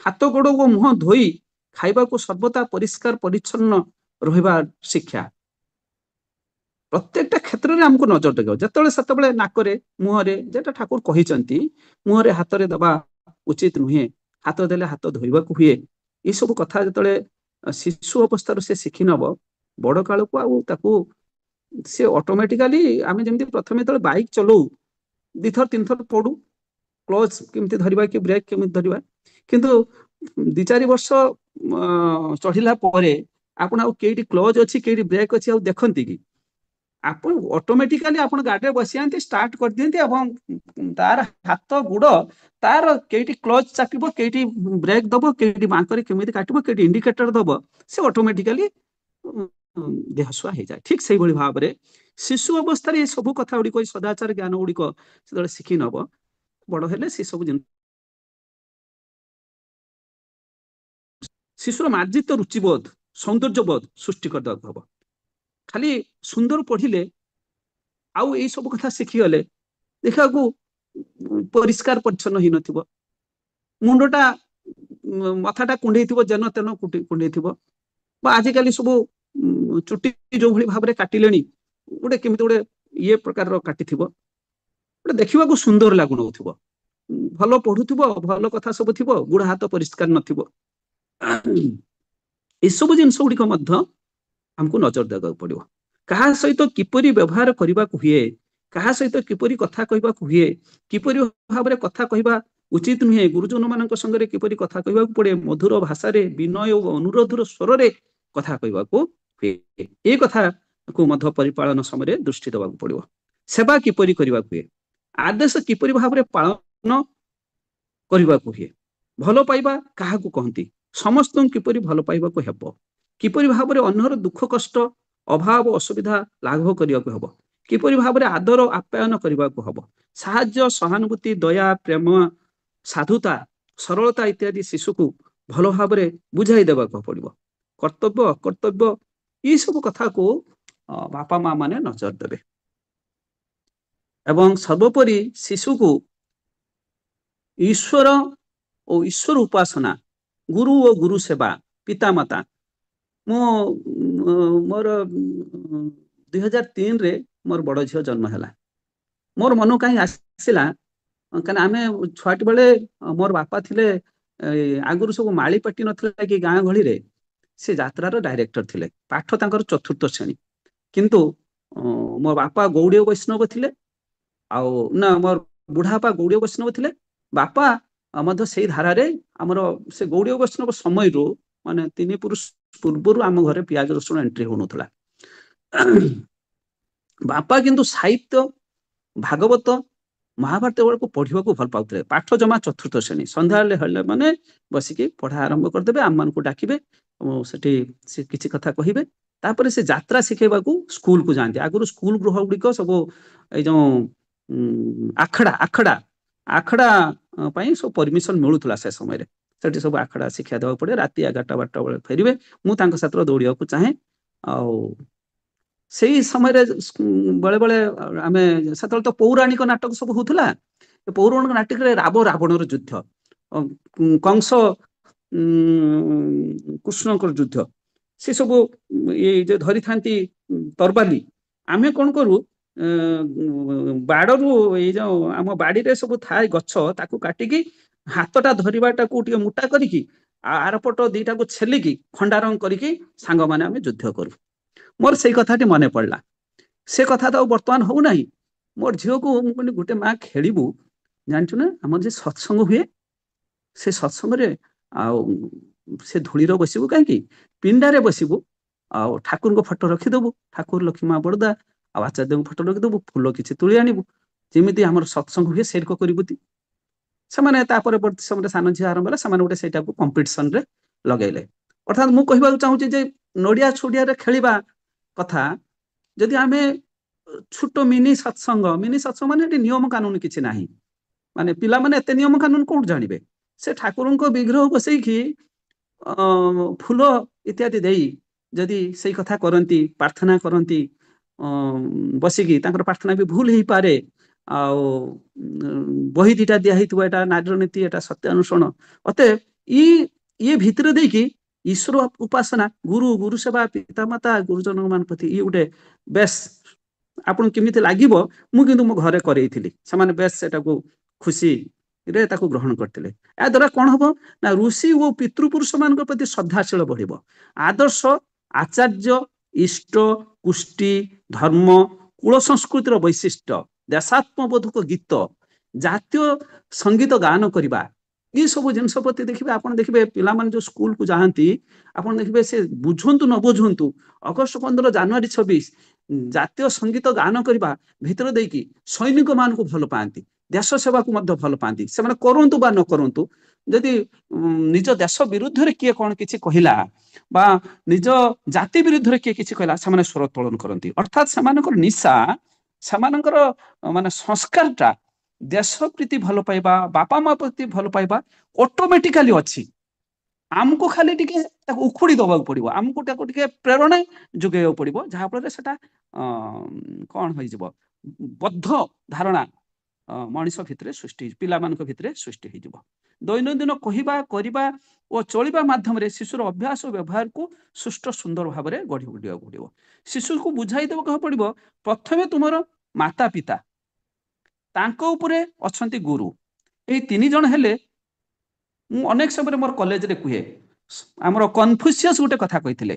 हाथ गोड़ और मुह धोई खाइबा को सर्वदा परिष्कार परिच्छन्न रहिबा शिक्षा प्रत्येकटा क्षेत्र में आमको नजर देव जिते से नाकरे मुहरे जेटा ठाकुर कहते मुहरे हाथ में दबा उचित नुहे हाथ देले हाथ धोइबा को हुए ये सब कथा जिते शिशु अवस्था से शिखी नब बड़ काल को आकू से ऑटोमेटिकली आम जमी प्रथम जो बाइक चलाऊ दिथर तीन थर पड़ू क्लच केमती धरवा कि ब्रेक केमती धरवा किंतु 2-4 वर्ष चढ़ला आपन आउटी क्लच अच्छी कई ब्रेक अच्छी देखती कि आप ऑटोमेटिकली आप गाड़ी बसी स्टार्ट कर दिखती तार हाथ गुड़ तार कई क्लच चापिब कई ब्रेक दब कई बांकर केमी काटब कई इंडिकेटर दब से ऑटोमेटिकली देहसुआ हो जाए ठीक से भाव में शिशु अवस्था ये सब कथा गुड़िक सदाचार ज्ञान गुड़िक से शिखी नब बड़ हेले से सब जिन शिशुर मार्जित रुचिबोध सौंदर्यबोध सृष्टि करदे हम खाली सुंदर पढ़िले आउ ये सब कथा शिखीगले देखा परिष्कार परिच्छन्न ही नथिबो मुंडटा मथाटा कुंडे जेन तेन कुंडे आजिकल सब चुटी जो भाई भाव में काटिले गोटे केमी गोटे ये प्रकार काटी गोटे देखा सुंदर लगुन भल पढ़ुव भल कथा सब थी गुड़ हाथ परिष्कार नसबू जिनस गुड़िक आमको नजर देवा पड़ो क्या सहित किपरि व्यवहार करने को हुए क्या सहित किपरि कथा कहवा हुए किपरि भाव में कथा कहवा उचित नुहे गुरुजन मान संगे किपरि कथा कहवा पड़े मधुर भाषा विनय और अनुरोधर स्वर कथा कहवा हुए ये कथा को मध्य परिपालन समय दृष्टि देवा पड़ो सेवा किपरि करने हुए आदेश किपरि भाव में पालन करने को हुए भल पाइबा क्या कहती समस्त किपरि भल पाइबा को हेब किपरि भाव में अन्यर दुख कष्ट अभाव असुविधा लाघव करने को हम किपरि भाव में आदर आप्यायन करने को हम साहाय्य सहानुभूति दया प्रेम साधुता सरलता इत्यादि शिशु को भल भाव में बुझाई देवा पड़ो कर्तव्य अकर्तव्य ये सब कथा को बापा माँ माने नजर देवे एवं सर्वोपरि शिशु को ईश्वर और ईश्वर उपासना गुरु और गुरु सेवा पिता माता मोर 2003 रे मोर बड़ झील जन्म है मोर मन कहीं आसला कहीं आम छुआटी बेले मोर बापा थिले आगुरी सब माली पाटी ना कि गाँ गहली रे से यात्रार डायरेक्टर थिले पाठ तांकर 4th श्रेणी किंतु मोर बापा गौड़ीय वैष्णव थिले आउ ना मोर बुढ़ापा गौड़ीय वैष्णव थिले बापा मध्य से धारा रे आमर से गौड़ीय वैष्णव समय माने 3 पुरुष पूर्व आम घर पियाज रसुण एंट्री हो नाला बापा किंतु साहित्य भागवत महाभारत को पढ़ा भल पाते पाठ जमा 4th श्रेणी संध्या माने बसिकी पढ़ा आरंभ करदे आम मान को डाकिबे से किसी कथा कहे तापर से यात्रा शिखेबा स्कूल को जाती आगुरी स्कूल गृह गुड़िक सब जो आखड़ा आखड़ा आखड़ा सब परमिशन मिलूला से समय ସେଠି ସବୁ ଆଖଡ଼ା ଶିକ୍ଷା ଦେବାକୁ ପଡ଼େ। ରାତି 11ଟା 12ଟା ବେଳେ ଫେରିବେ। ମୁଁ ତାଙ୍କ ସାଥିରେ ଦୌଡ଼ିବାକୁ ଚାହେଁ। ଆଉ ସେଇ ସମୟରେ ବେଳେ ବେଳେ ଆମେ ସେତେବେଳେ ତ ପୌରାଣିକ ନାଟକ ସବୁ ହଉଥିଲା। ପୌରାଣିକ ନାଟକରେ ରାବଣର ଯୁଦ୍ଧ, କଂସ କୃଷ୍ଣଙ୍କର ଯୁଦ୍ଧ, ସେ ସବୁ ଯେ ଧରିଥାନ୍ତି ତରବାଲି, ଆମେ କଣ କରୁ ବାଡରୁ ଏଇ ଯୋଉ ଆମ ବାଡିରେ ସବୁ ଥାଏ ଗଛ, ତାକୁ କାଟିକି ହାତଟା ଧରିବାଟାକୁ ଟିକେ ମୋଟା କରିକି ଆରପଟ ଦିଟାକୁ ଛେଲିକି ଖଣ୍ଡାରଙ୍ଗ କରିକି ସାଙ୍ଗମାନେ ଆମେ ଯୁଦ୍ଧ କରୁ। ମୋର ସେଇ କଥାଟି ମନେ ପଡିଲା। ସେ କଥା ତ ଆଉ ବର୍ତ୍ତମାନ ହଉନାହିଁ। ମୋର ଝିଅକୁ ମୁଁ କହିଲି ଗୋଟେ ମା ଖେଳିବୁ, ଜାଣିଛୁ ନା ଆମର ଯେ ସତ୍ସଙ୍ଗ ହୁଏ, ସେ ସତ୍ସଙ୍ଗରେ ଆଉ ସେ ଧୂଳିର ବସିବୁ କାହିଁକି, ପିଣ୍ଡାରେ ବସିବୁ, ଆଉ ଠାକୁରଙ୍କ ଫଟୋ ରଖିଦବୁ, ଠାକୁର ଲକ୍ଷ୍ମୀ ମା ବରଦା ଆଉ ଆଚାର୍ଯ୍ୟଙ୍କ ଫଟୋ ରଖିଦବୁ, ଫୁଲ କିଛି ତୁଳି ଆଣିବୁ, ଯେମିତି ଆମର ସତ୍ସଙ୍ଗ ହୁଏ ସେଇରକ କରିବୁ। ସେମାନେ ତାପରେ ସମୟରେ ସାନ ଝିଅ ଆରମ୍ଭ ହେଲା, ସେମାନେ ଗୋଟେ ସେଇଟାକୁ କମ୍ପିଟିସନରେ ଲଗେଇଲେ। ଅର୍ଥାତ୍ ମୁଁ କହିବାକୁ ଚାହୁଁଛି ଯେ ନଡିଆ ଛୁଡିଆରେ ଖେଳିବା କଥା, ଯଦି ଆମେ ଛୋଟ ମିନି ସତ୍ସଙ୍ଗ ମାନେ ଏଠି ନିୟମ କାନୁନ କିଛି ନାହିଁ, ମାନେ ପିଲାମାନେ ଏତେ ନିୟମ କାନୁନ କୋଉଠୁ ଜାଣିବେ। ସେ ଠାକୁରଙ୍କ ବିଗ୍ରହ ବସେଇକି ଫୁଲ ଇତ୍ୟାଦି ଦେଇ ଯଦି ସେଇ କଥା କରନ୍ତି, ପ୍ରାର୍ଥନା କରନ୍ତି, ବସିକି ତାଙ୍କର ପ୍ରାର୍ଥନା ବି ଭୁଲ ହେଇପାରେ, ଆଉ ବହି ଦିଟା ଦିଆ ହେଇଥିବ, ଏଟା ନାରୀର ନୀତି, ଏଟା ସତ୍ୟାନୁସରଣ, ଅତଏବ ଇଏ ଭିତରେ ଦେଇକି ଈଶ୍ୱର ଉପାସନା, ଗୁରୁ ସେବା, ପିତାମାତା ଗୁରୁଜନ ମାନଙ୍କ ପ୍ରତି ଇଏ ଗୋଟେ ବେଶ ଆପଣଙ୍କୁ କେମିତି ଲାଗିବ, ମୁଁ କିନ୍ତୁ ମୋ ଘରେ କରେଇଥିଲି, ସେମାନେ ବେଶ ସେଟାକୁ ଖୁସିରେ ତାକୁ ଗ୍ରହଣ କରିଥିଲେ। ଏହା ଦ୍ୱାରା କଣ ହବ ନା ଋଷି ଓ ପିତୃପୁରୁଷ ମାନଙ୍କ ପ୍ରତି ଶ୍ରଦ୍ଧାଶୀଳ ବଢିବ। ଆଦର୍ଶ ଆଚାର୍ଯ୍ୟ ଇଷ୍ଟ କୁଷ୍ଟି ଧର୍ମ କୁଳ ସଂସ୍କୃତିର ବୈଶିଷ୍ଟ୍ୟ, ଦେଶାତ୍ମବୋଧକ ଗୀତ, ଜାତୀୟ ସଙ୍ଗୀତ ଗାନ କରିବା, ଏ ସବୁ ଜିନିଷ ପ୍ରତି ଦେଖିବେ। ଆପଣ ଦେଖିବେ ପିଲାମାନେ ଯୋଉ ସ୍କୁଲକୁ ଯାଆନ୍ତି, ଆପଣ ଦେଖିବେ ସେ ବୁଝନ୍ତୁ ନ ବୁଝନ୍ତୁ, ଅଗଷ୍ଟ 15 ଜାନୁଆରୀ 26 ଜାତୀୟ ସଙ୍ଗୀତ ଗାନ କରିବା ଭିତରେ ଦେଇକି ସୈନିକ ମାନଙ୍କୁ ଭଲ ପାଆନ୍ତି, ଦେଶ ସେବାକୁ ମଧ୍ୟ ଭଲ ପାଆନ୍ତି। ସେମାନେ କରନ୍ତୁ ବା ନ କରନ୍ତୁ, ଯଦି ନିଜ ଦେଶ ବିରୁଦ୍ଧରେ କିଏ କଣ କିଛି କହିଲା ବା ନିଜ ଜାତି ବିରୁଦ୍ଧରେ କିଏ କିଛି କହିଲା, ସେମାନେ ସ୍ୱର ଉତ୍ତୋଳନ କରନ୍ତି। ଅର୍ଥାତ୍ ସେମାନଙ୍କର ନିଶା, ସେମାନଙ୍କର ମାନେ ସଂସ୍କାରଟା ଦେଶ ପ୍ରତି ଭଲ ପାଇବା, ବାପା ମା ପ୍ରତି ଭଲ ପାଇବା ଅଟୋମେଟିକାଲି ଅଛି। ଆମକୁ ଖାଲି ଟିକେ ତାକୁ ଉଖୁଡି ଦବାକୁ ପଡିବ, ଆମକୁ ତାକୁ ଟିକେ ପ୍ରେରଣା ଯୋଗେଇବାକୁ ପଡିବ, ଯାହାଫଳରେ ସେଟା କଣ ହେଇଯିବ, ବଦ୍ଧ ଧାରଣା ମଣିଷ ଭିତରେ ସୃଷ୍ଟି, ପିଲାମାନଙ୍କ ଭିତରେ ସୃଷ୍ଟି ହେଇଯିବ। ଦୈନନ୍ଦିନ କହିବା, କରିବା ଓ ଚଳିବା ମାଧ୍ୟମରେ ଶିଶୁର ଅଭ୍ୟାସ ଓ ବ୍ୟବହାରକୁ ସୁଷ୍ଠ ସୁନ୍ଦର ଭାବରେ ଗଢି ଉଠିବାକୁ ପଡିବ। ଶିଶୁକୁ ବୁଝାଇ ଦେବାକୁ ପଡିବ, ପ୍ରଥମେ ତୁମର ମାତା ପିତା, ତାଙ୍କ ଉପରେ ଅଛନ୍ତି ଗୁରୁ। ଏଇ 3 ଜଣ ହେଲେ, ମୁଁ ଅନେକ ସମୟରେ ମୋର କଲେଜରେ କୁହେ, ଆମର କନଫ୍ୟୁସିୟସ ଗୋଟେ କଥା କହିଥିଲେ,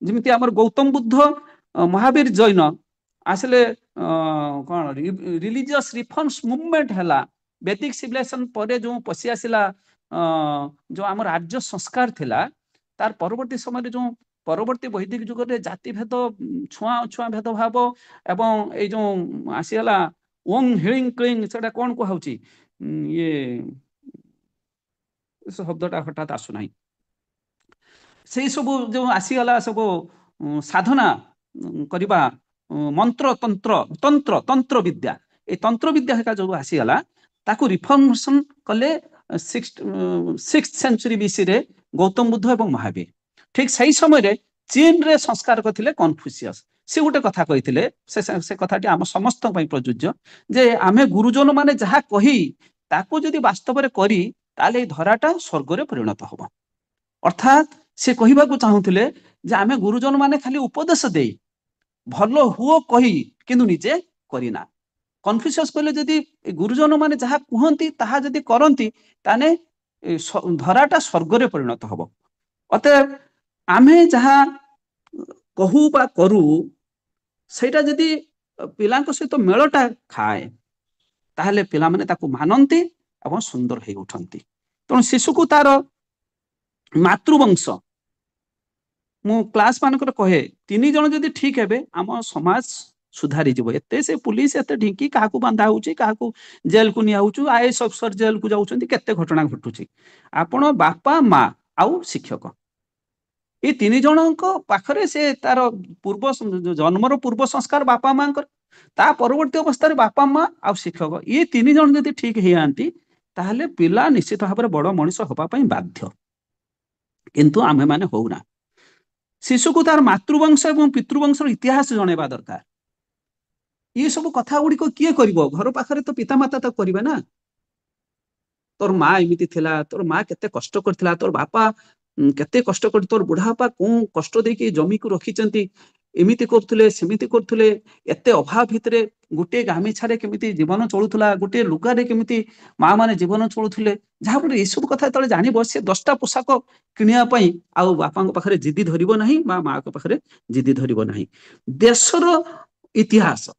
ଯେମିତି ଆମର ଗୌତମ ବୁଦ୍ଧ, ମହାବୀର ଜୈନ ଆସିଲେ, କଣ ରିଲିଜିୟସ ରିଫର୍ମସ ମୁଭମେଣ୍ଟ ହେଲା, ବେଦିକ ସିଭିଲାଇଜେସନ ପରେ ଯୋଉ ପଶି ଆସିଲା ଯୋଉ ଆମର ଆର୍ଯ୍ୟ ସଂସ୍କାର ଥିଲା, ତାର ପରବର୍ତ୍ତୀ ସମୟରେ ଯୋଉ ପରବର୍ତ୍ତୀ ବୈଦିକ ଯୁଗରେ ଜାତିଭେଦ, ଛୁଆଁ ଅଛୁଆଁ ଭେଦଭାବ, ଏବଂ ଏଇ ଯୋଉ ଆସିଗଲା ଓଂ ହିଳିଂ କ୍ଲିଂ, ସେଟା କଣ କୁହାଉଛି, ଇଏ ଶବ୍ଦଟା ହଠାତ୍ ଆସୁନାହିଁ, ସେଇ ସବୁ ଯୋଉ ଆସିଗଲା ସବୁ ସାଧନା କରିବା, ମନ୍ତ୍ର ତନ୍ତ୍ର ବିଦ୍ୟା, ଏଇ ତନ୍ତ୍ର ବିଦ୍ୟା ହେକା ଯୋଉ ଆସିଗଲା, ତାକୁ ରିଫର୍ମେସନ କଲେ 6th ସେଞ୍ଚୁରୀ ବିସିରେ ଗୌତମ ବୁଦ୍ଧ ଏବଂ ମହାବୀର। ଠିକ ସେଇ ସମୟରେ ଚୀନରେ ସଂସ୍କାର କରିଥିଲେ କନଫ୍ୟୁସିୟସ। ସେ ଗୋଟେ କଥା କହିଥିଲେ, ସେ କଥାଟି ଆମ ସମସ୍ତଙ୍କ ପାଇଁ ପ୍ରଯୁଜ୍ୟ, ଯେ ଆମେ ଗୁରୁଜନ ମାନେ ଯାହା କହି ତାକୁ ଯଦି ବାସ୍ତବରେ କରି, ତାହେଲେ ଏଇ ଧରାଟା ସ୍ୱର୍ଗରେ ପରିଣତ ହବ। ଅର୍ଥାତ୍ ସେ କହିବାକୁ ଚାହୁଁଥିଲେ ଯେ ଆମେ ଗୁରୁଜନ ମାନେ ଖାଲି ଉପଦେଶ ଦେଇ, ଭଲ ହୁଅ କହି, କିନ୍ତୁ ନିଜେ କରିନା। କନଫ୍ୟୁସିୟସ କହିଲେ, ଯଦି ଗୁରୁଜନ ମାନେ ଯାହା କୁହନ୍ତି ତାହା ଯଦି କରନ୍ତି, ତାହେଲେ ଧରାଟା ସ୍ୱର୍ଗରେ ପରିଣତ ହବ। ଅତଏବ ଆମେ ଯାହା କହୁ ବା କରୁ, ସେଇଟା ଯଦି ପିଲାଙ୍କ ସହିତ ମେଳଟା ଖାଏ, ତାହେଲେ ପିଲାମାନେ ତାକୁ ମାନନ୍ତି ଏବଂ ସୁନ୍ଦର ହେଇ ଉଠନ୍ତି। ତେଣୁ ଶିଶୁକୁ ତାର ମାତୃବଂଶ, ମୁଁ କ୍ଲାସ ମାନଙ୍କର କହେ, 3 ଜଣ ଯଦି ଠିକ ହେବେ, ଆମ ସମାଜ ସୁଧାରିଯିବ। ଏତେ ସେ ପୁଲିସ ଏତେ ଢିଙ୍କି, କାହାକୁ ବାନ୍ଧା ହଉଛି, କାହାକୁ ଜେଲକୁ ନିଆହଉଛୁ, IAS ଅଫିସର ଜେଲକୁ ଯାଉଛନ୍ତି, କେତେ ଘଟଣା ଘଟୁଛି। ଆପଣ ବାପା ମା ଆଉ ଶିକ୍ଷକ, ଏଇ 3 ଜଣଙ୍କ ପାଖରେ ସେ ତାର ପୂର୍ବ ଜନ୍ମର ପୂର୍ବ ସଂସ୍କାର ବାପା ମାଙ୍କର, ତା ପରବର୍ତ୍ତୀ ଅବସ୍ଥାରେ ବାପା ମା ଆଉ ଶିକ୍ଷକ, ଇଏ 3 ଜଣ ଯଦି ଠିକ ହେଇଯାଆନ୍ତି, ତାହେଲେ ପିଲା ନିଶ୍ଚିତ ଭାବରେ ବଡ଼ ମଣିଷ ହେବା ପାଇଁ ବାଧ୍ୟ। କିନ୍ତୁ ଆମେମାନେ ହଉନା। ଶିଶୁକୁ ତାର ମାତୃବଂଶ ଏବଂ ପିତୃବଂଶର ଇତିହାସ ଜଣେଇବା ଦରକାର। ये सब कथा गुड़िक किए करिवो? घर पाखरे तो पितामाता तो करिवे ना। तोर माँ एमिति थिला, तोर माँ केते कष्ट करथिला, तोर बापा केते कष्ट कर, तोर बुढ़ापा को कष्ट देकी जमी को रखिचंती, एमिति करथुले सेमिति करथुले, एते अभाव भितरे गोटे गामिछारे केमिति जीवन चलुथुला, गोटे लुगारे केमिति माँ माने जीवन चलुथुले, जहा पर ए सब कथा तळे जानिबो से 10टा पोशाक किनिया पई आउ बापाଙ୍କ पाखरे जिद्दी धरिबो नाही बा माँ को पाखरे जिद्दी धरिबो नाही। देशर इतिहास,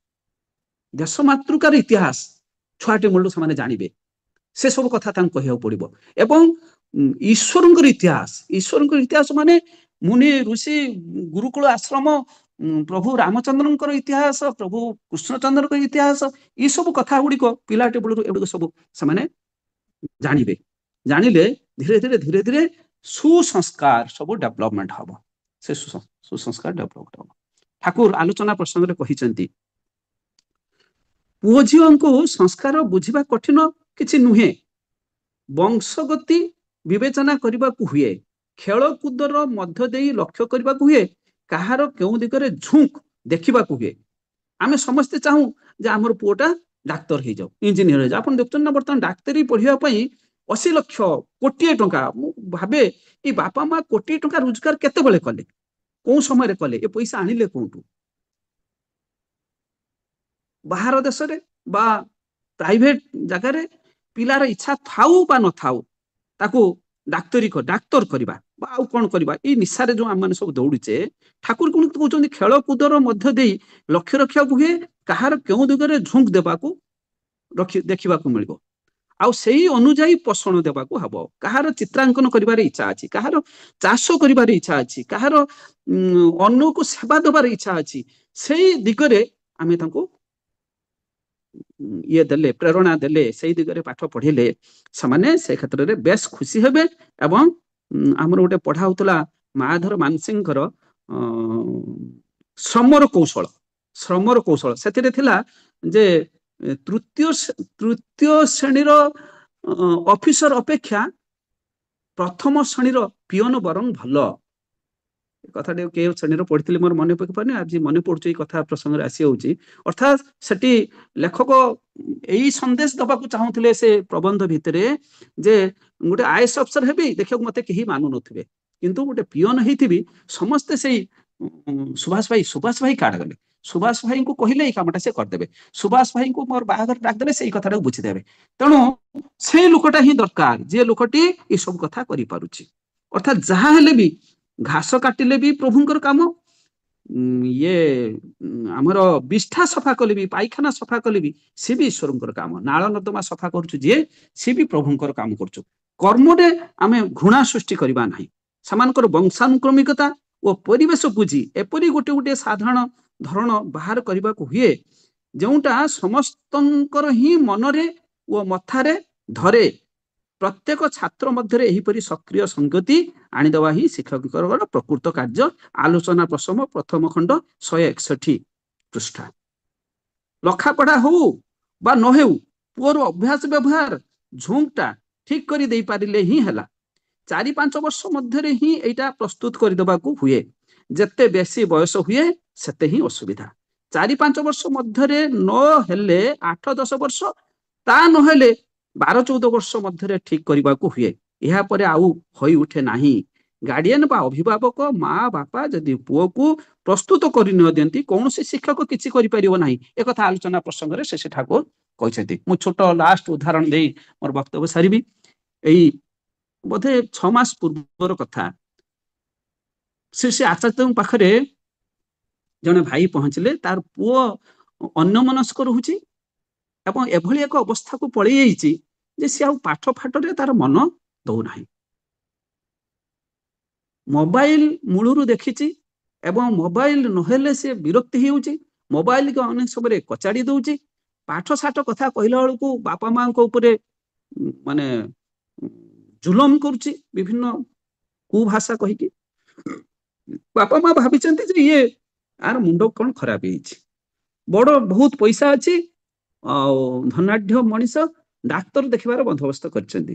देश मातृकार इतिहास छुआटे मूल से जानिबे, से सब कथा कह पड़ो। एवं ईश्वर इतिहास माने मुनि ऋषि गुरुकुल आश्रम, प्रभु रामचंद्र इतिहास, प्रभु कृष्णचंद्र इतिहास, ये सब कथा गुड़िक पिलाटे बेलू एगुड़ सब से जानिबे। जानिले धीरे धीरे धीरे धीरे सुसंस्कार सब डेवलपमेंट हम, से सुसंस्कार डेवलपमेंट हम। ठाकुर आलोचना प्रसंग में पुओ झीओं को संस्कार बुझिबा कठिन किछि नुहे, वंशगति विवेचना करने को हुए, खेलकूदर मध्य देई लक्ष्य करने को हुए, कहार केउ दिगरे झुंक देखा हुए। आमे समस्ते चाहूँ जे आमर पुओटा डाक्तर हो जाओ, इंजीनियर हो जाओ। आप देखते ना बर्तमान डाक्तरी पढ़ाई 80 लाख कोटी टंका, भावे ये बापा माँ कोटी टंका रोजगार केते कले, कौ समय कले, ये पैसा आनिले कोठू? बाहर देश रे बा प्राइवेट जगार पिलार इच्छा थाऊ बा न थाऊ ताकू डाक्तर करवा आउ कौन करवा, ये निशारे जो आम सब दौड़े। ठाकुर कौन कहते खेलकूदर मध्य दे लक्ष्य रखा हुए, कहार क्यों दिगरे झुंक देवाकू देखा मिल, आउ से अनुजाई पोषण देवाकू हम, कहार चित्रांकन करिवार इच्छा अच्छी, कहार चाष करिवार इच्छा अच्छी, कहार अन्न को सेवा देवार इच्छा अच्छी, से दिगरे आमे तांको ये देले प्रेरणा देले, से दिगरे पाठ पढ़िले समाने से क्षेत्र में बेस खुशी हेबे। एवं आमर गोटे पढ़ा होतला माधर मानसिंहर श्रमर कौशल से थिला जे तृतीय श्रेणीर ऑफिसर अपेक्षा प्रथम श्रेणीर पियन बरং भल। कथा के श्रेणी पढ़ी मोर मन पड़े आज मन पड़ू कथा प्रसंग आसी होची। अर्थात सेठी लेखक यही संदेश दबाक चाहूले से प्रबंध भितर जे गोटे आईएएस अफसर हेबी देखो मत कहीं मानु नथिबे, किंतु गोटे पियन होइथिबी समस्ते से सुभाष भाई काट गले, सुभाष भाई को कहले ये कामटा से करदेबे, सुभाष भाई को मोर बाहागर डाकदेले से कथा बुझीदेवे। तेणु से लोकटा ही दरकार जे लोकटी ये सब कथा करि पारुची। अर्थात जहाँ हेले भी घास काटिले भी प्रभुंकर काम, ये आमर विष्ठा सफा कले भी, पाइखाना सफा कले भी सी भी ईश्वर काम, नाल नर्दमा सफा करुचु जे सी भी प्रभुंकर काम करुचु। कर्मरे आमे घृणा सृष्टि करबा नाही, समानकर वंशानुक्रमिकता और परिवेश बुझी एपरी गोटे गोटे साधारण धरण बाहर करने को हुए, जोटा समस्तंकर ही मनरे और मथारे धरे। प्रत्येक छात्र मध्य एहीपरि सक्रिय संगति आनीदवा ही शिक्षक प्रकृत कार्य। आलोचना प्रसंग प्रथम खंड 161 पृष्ठा। लखापढ़ा हो बा न हो, पुअर अभ्यास व्यवहार झुंकटा ठीक कर दे पारिले ही हैला। 4-5 वर्ष मध्य ही एटा प्रस्तुत करदेवा को हुए, जेते बेसी बयस हुए सेते ही असुविधा। 4-5 वर्ष मध्य न हेले 8-10 वर्ष, ता न हेले 12-14 वर्ष मध्य ठीक करने को हुए। यह पर आउ होई उठे नाही। गार्डियन बा अभिभावक माँ बापा जदि पुओ को प्रस्तुत कर न दियंती कौन से शिक्षक किसी करि परिबो नाही। एक कथा आलोचना प्रसंग रे से ठाकुर कहते। मु छोट लास्ट उदाहरण दे मोर वक्तव्य सारिबी। एई बोधे 6 मास पूर्वर कथा, से आचार्य पाखरे जने भाई पहुंचले, तार पुओ अन्यमनस्क रहुची एवं एभली एक अवस्था को पड़े जाइए जे सी पाठ फाटरे तार मन दौना। मोबाइल मूलरू देखी एवं मोबाइल नहेले से विरक्ति होउची, मोबाइल के अनेक समय कचाड़ी दौची। पाठ साठ कथा कहला बेलू बापा माँ माने जुलम करुची विभिन्न कुभाषा कहीकि। बापा माँ भावी ये आर मुंड कौन खराब बड़ बहुत पैसा अच्छी धनाढ़ मनीष ଡାକ୍ତର ଦେଖିବାର ବନ୍ଦୋବସ୍ତ କରିଛନ୍ତି।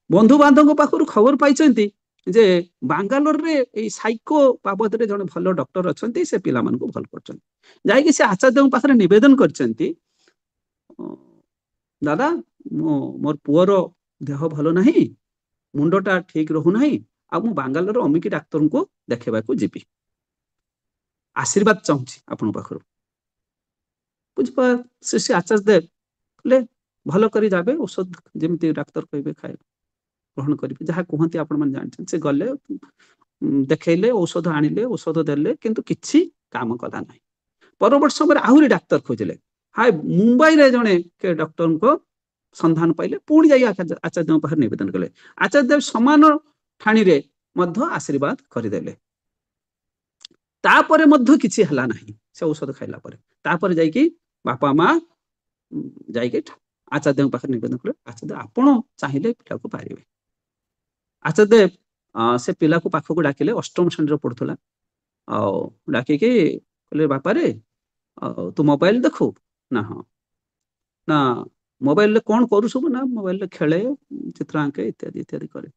ବନ୍ଧୁ ବାନ୍ଧବଙ୍କ ପାଖରୁ ଖବର ପାଇଛନ୍ତି ଯେ ବାଙ୍ଗାଲୋରରେ ଏଇ ସାଇକୋ ବାବଦରେ ଜଣେ ଭଲ ଡକ୍ଟର ଅଛନ୍ତି, ସେ ପିଲାମାନଙ୍କୁ ଭଲ କରୁଛନ୍ତି। ଯାଇକି ସେ ଆଚାର୍ଯ୍ୟଙ୍କ ପାଖରେ ନିବେଦନ କରିଛନ୍ତି, ଦାଦା ମୋର ପୁଅର ଦେହ ଭଲ ନାହିଁ, ମୁଣ୍ଡଟା ଠିକ ରହୁନାହିଁ, ଆଉ ମୁଁ ବାଙ୍ଗାଲୋର ଅମିକି ଡାକ୍ତରଙ୍କୁ ଦେଖେଇବାକୁ ଯିବି, ଆଶୀର୍ବାଦ ଚାହୁଁଛି ଆପଣଙ୍କ ପାଖରୁ। ବୁଝିପାର ସେ ଆଚାର୍ଯ୍ୟ ଦେବ କହିଲେ ଭଲ କରି ଯାବେ, ଔଷଧ ଯେମିତି ଡାକ୍ତର କହିବେ ଖାଇବେ, ଗ୍ରହଣ କରିବେ, ଯାହା କୁହନ୍ତି ଆପଣ ମାନେ ଜାଣିଛନ୍ତି। ସେ ଗଲେ, ଦେଖେଇଲେ, ଔଷଧ ଆଣିଲେ, ଔଷଧ ଦେଲେ, କିନ୍ତୁ କିଛି କାମ କଲା ନାହିଁ। ପରବର୍ତ୍ତୀ ସମୟରେ ଆହୁରି ଡାକ୍ତର ଖୋଜିଲେ, ହାय ମୁମ୍ବାଇରେ ଜଣେ ଡକ୍ଟରଙ୍କ ସନ୍ଧାନ ପାଇଲେ, ପୁଣି ଯାଇ ଆଚାର୍ଯ୍ୟଙ୍କ ପାଖରେ ନିବେଦନ କଲେ। ଆଚାର୍ଯ୍ୟ ଦେବ ସମାନ ଠାଣିରେ ମଧ୍ୟ ଆଶୀର୍ବାଦ କରିଦେଲେ। ତାପରେ ମଧ୍ୟ କିଛି ହେଲା ନାହିଁ ସେ ଔଷଧ ଖାଇଲା ପରେ। ତାପରେ ଯାଇକି ବାପା ମା ଯାଇକି ଆଚାର୍ଯ୍ୟଙ୍କ ପାଖରେ ନିବେଦନ କଲେ, ଆଚାର୍ଯ୍ୟ ଆପଣ ଚାହିଁଲେ ପିଲାକୁ ପାରିବେ। ଆଚାର୍ଯ୍ୟ ଦେବ ସେ ପିଲାକୁ ପାଖକୁ ଡାକିଲେ, ଅଷ୍ଟମ ଶ୍ରେଣୀରେ ପଢୁଥିଲା, ଆଉ ଡାକିକି କହିଲେ ବାପାରେ ତୁ ମୋବାଇଲ ଦେଖୁ ନା? ହଁ। ନା ମୋବାଇଲରେ କଣ କରୁ ସବୁ? ନା ମୋବାଇଲରେ ଖେଳେ, ଚିତ୍ର ଆଙ୍କେ, ଇତ୍ୟାଦି ଇତ୍ୟାଦି କରେ।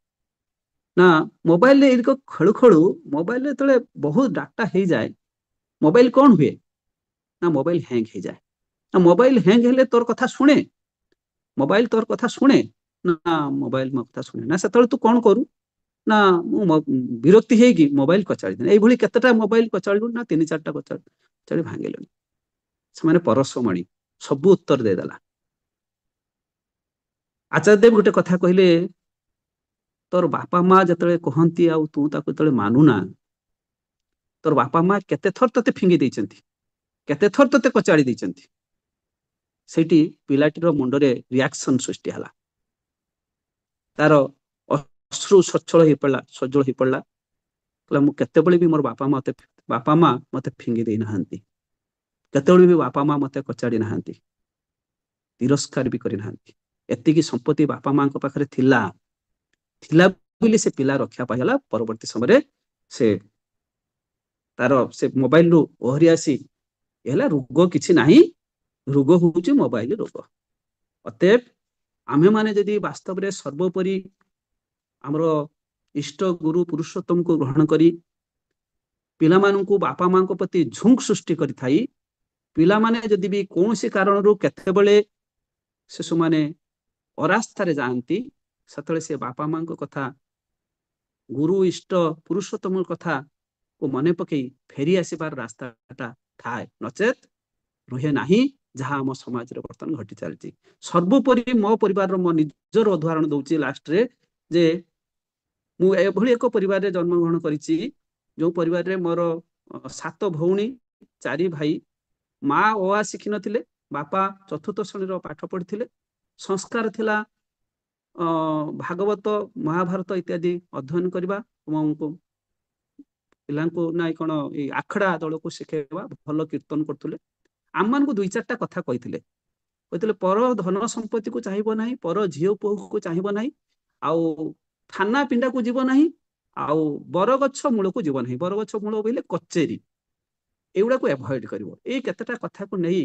ନା ମୋବାଇଲରେ ଏରିକ ଖେଳୁ ଖେଳୁ ମୋବାଇଲରେ ଯେତେବେଳେ ବହୁତ ଡାଟା ହେଇଯାଏ, ମୋବାଇଲ କଣ ହୁଏ? ନା ମୋବାଇଲ ହ୍ୟାଙ୍ଗ ହେଇଯାଏ। ନା ମୋବାଇଲ ହ୍ୟାଙ୍ଗ ହେଲେ ତୋର କଥା ଶୁଣେ? ମୋବାଇଲ ତୋର କଥା ଶୁଣେ? ନା ମୋବାଇଲ ମୋ କଥା ଶୁଣେ ନା। ସେତେବେଳେ ତୁ କଣ କରୁ? ନା ମୁଁ ବିରକ୍ତି ହେଇକି ମୋବାଇଲ କଚାଡ଼ି ଦେଲି। ଏଇଭଳି କେତେଟା ମୋବାଇଲ କଚାଡ଼ିଲୁ? ନା 3-4ଟା କଚାଡ଼ି ଭାଙ୍ଗିଲେଣି। ସେମାନେ ପରଶମଣି ସବୁ ଉତ୍ତର ଦେଇଦେଲା। ଆଚାର୍ଯ୍ୟ ଦେବ ଗୋଟେ କଥା କହିଲେ, ତୋର ବାପା ମା ଯେତେବେଳେ କହନ୍ତି ଆଉ ତୁ ତାକୁ ଯେତେବେଳେ ମାନୁନା, ତୋର ବାପା ମା କେତେ ଥର ତତେ ଫିଙ୍ଗି ଦେଇଛନ୍ତି, କେତେ ଥର ତତେ କଚାଡ଼ି ଦେଇଛନ୍ତି। ସେଇଠି ପିଲାଟିର ମୁଣ୍ଡରେ ରିଆକ୍ସନ ସୃଷ୍ଟି ହେଲା, ତାର ଅଶ୍ରୁ ସଚ୍ଛଳ ହେଇପଡ଼ିଲା, ସଜ୍ଜଳ ହେଇପଡ଼ିଲା। କହିଲା ମୁଁ କେତେବେଳେ ବି ମୋର ବାପା ମା ମତେ ଫିଙ୍ଗି ଦେଇନାହାନ୍ତି, କେତେବେଳେ ବି ବାପା ମା ମତେ କଚାଡ଼ି ନାହାନ୍ତି, ତିରସ୍କାର ବି କରିନାହାନ୍ତି। ଏତିକି ସମ୍ପତ୍ତି ବାପା ମାଙ୍କ ପାଖରେ ଥିଲା ବୋଲି ସେ ପିଲା ରକ୍ଷା ପାଇଗଲା। ପରବର୍ତ୍ତୀ ସମୟରେ ସେ ମୋବାଇଲରୁ ଓହରି ଆସି ହେଲା, ରୋଗ କିଛି ନାହିଁ, ରୋଗ ହଉଛି ମୋବାଇଲ ରୋଗ। ଅତଏବ ଆମେମାନେ ଯଦି ବାସ୍ତବରେ ସର୍ବୋପରି ଆମର ଇଷ୍ଟ ଗୁରୁ ପୁରୁଷୋତ୍ତମକୁ ଗ୍ରହଣ କରି ପିଲାମାନଙ୍କୁ ବାପା ମାଙ୍କ ପ୍ରତି ଝୁଙ୍କ ସୃଷ୍ଟି କରିଥାଇ, ପିଲାମାନେ ଯଦି ବି କୌଣସି କାରଣରୁ କେତେବେଳେ ଶିଶୁମାନେ ଅରାସ୍ତାରେ ଯାଆନ୍ତି, ସେତେବେଳେ ସେ ବାପା ମାଙ୍କ କଥା, ଗୁରୁ ଇଷ୍ଟ ପୁରୁଷୋତ୍ତମ କଥାକୁ ମନେ ପକେଇ ଫେରି ଆସିବାର ରାସ୍ତାଟା ଥାଏ, ନଚେତ୍ ରୁହେ ନାହିଁ, ଯାହା ଆମ ସମାଜରେ ବର୍ତ୍ତମାନ ଘଟି ଚାଲିଛି। ସର୍ବୋପରି ମୋ ପରିବାରର, ମୋ ନିଜର ଉଦାହରଣ ଦଉଛି ଲାଷ୍ଟରେ, ଯେ ମୁଁ ଏଭଳି ଏକ ପରିବାରରେ ଜନ୍ମଗ୍ରହଣ କରିଛି, ଯୋଉ ପରିବାରରେ ମୋର 7 ଭଉଣୀ 4 ଭାଇ। ମା ଅ ଆ ଶିଖିନଥିଲେ, ବାପା 4ଥ ଶ୍ରେଣୀର ପାଠ ପଢିଥିଲେ। ସଂସ୍କାର ଥିଲା ଭାଗବତ, ମହାଭାରତ ଇତ୍ୟାଦି ଅଧ୍ୟୟନ କରିବା ଏବଂ ପିଲାଙ୍କୁ ନାଇଁ କଣ ଏଇ ଆଖଡା ଦଳକୁ ଶିଖେଇବା, ଭଲ କୀର୍ତ୍ତନ କରୁଥିଲେ। ଆମମାନଙ୍କୁ 2-4ଟା କଥା କହିଥିଲେ ପର ଧନ ସମ୍ପତ୍ତିକୁ ଚାହିଁବ ନାହିଁ, ପର ଝିଅ ପୁଅକୁ ଚାହିଁବ ନାହିଁ, ଆଉ ଥାନା ପିଣ୍ଡାକୁ ଯିବ ନାହିଁ, ଆଉ ବରଗଛ ମୂଳକୁ ଯିବ ନାହିଁ। ବରଗଛ ମୂଳ ବୋଇଲେ କଚେରୀ, ଏଗୁଡାକୁ ଏଭଏଡ କରିବ। ଏଇ କେତେଟା କଥାକୁ ନେଇ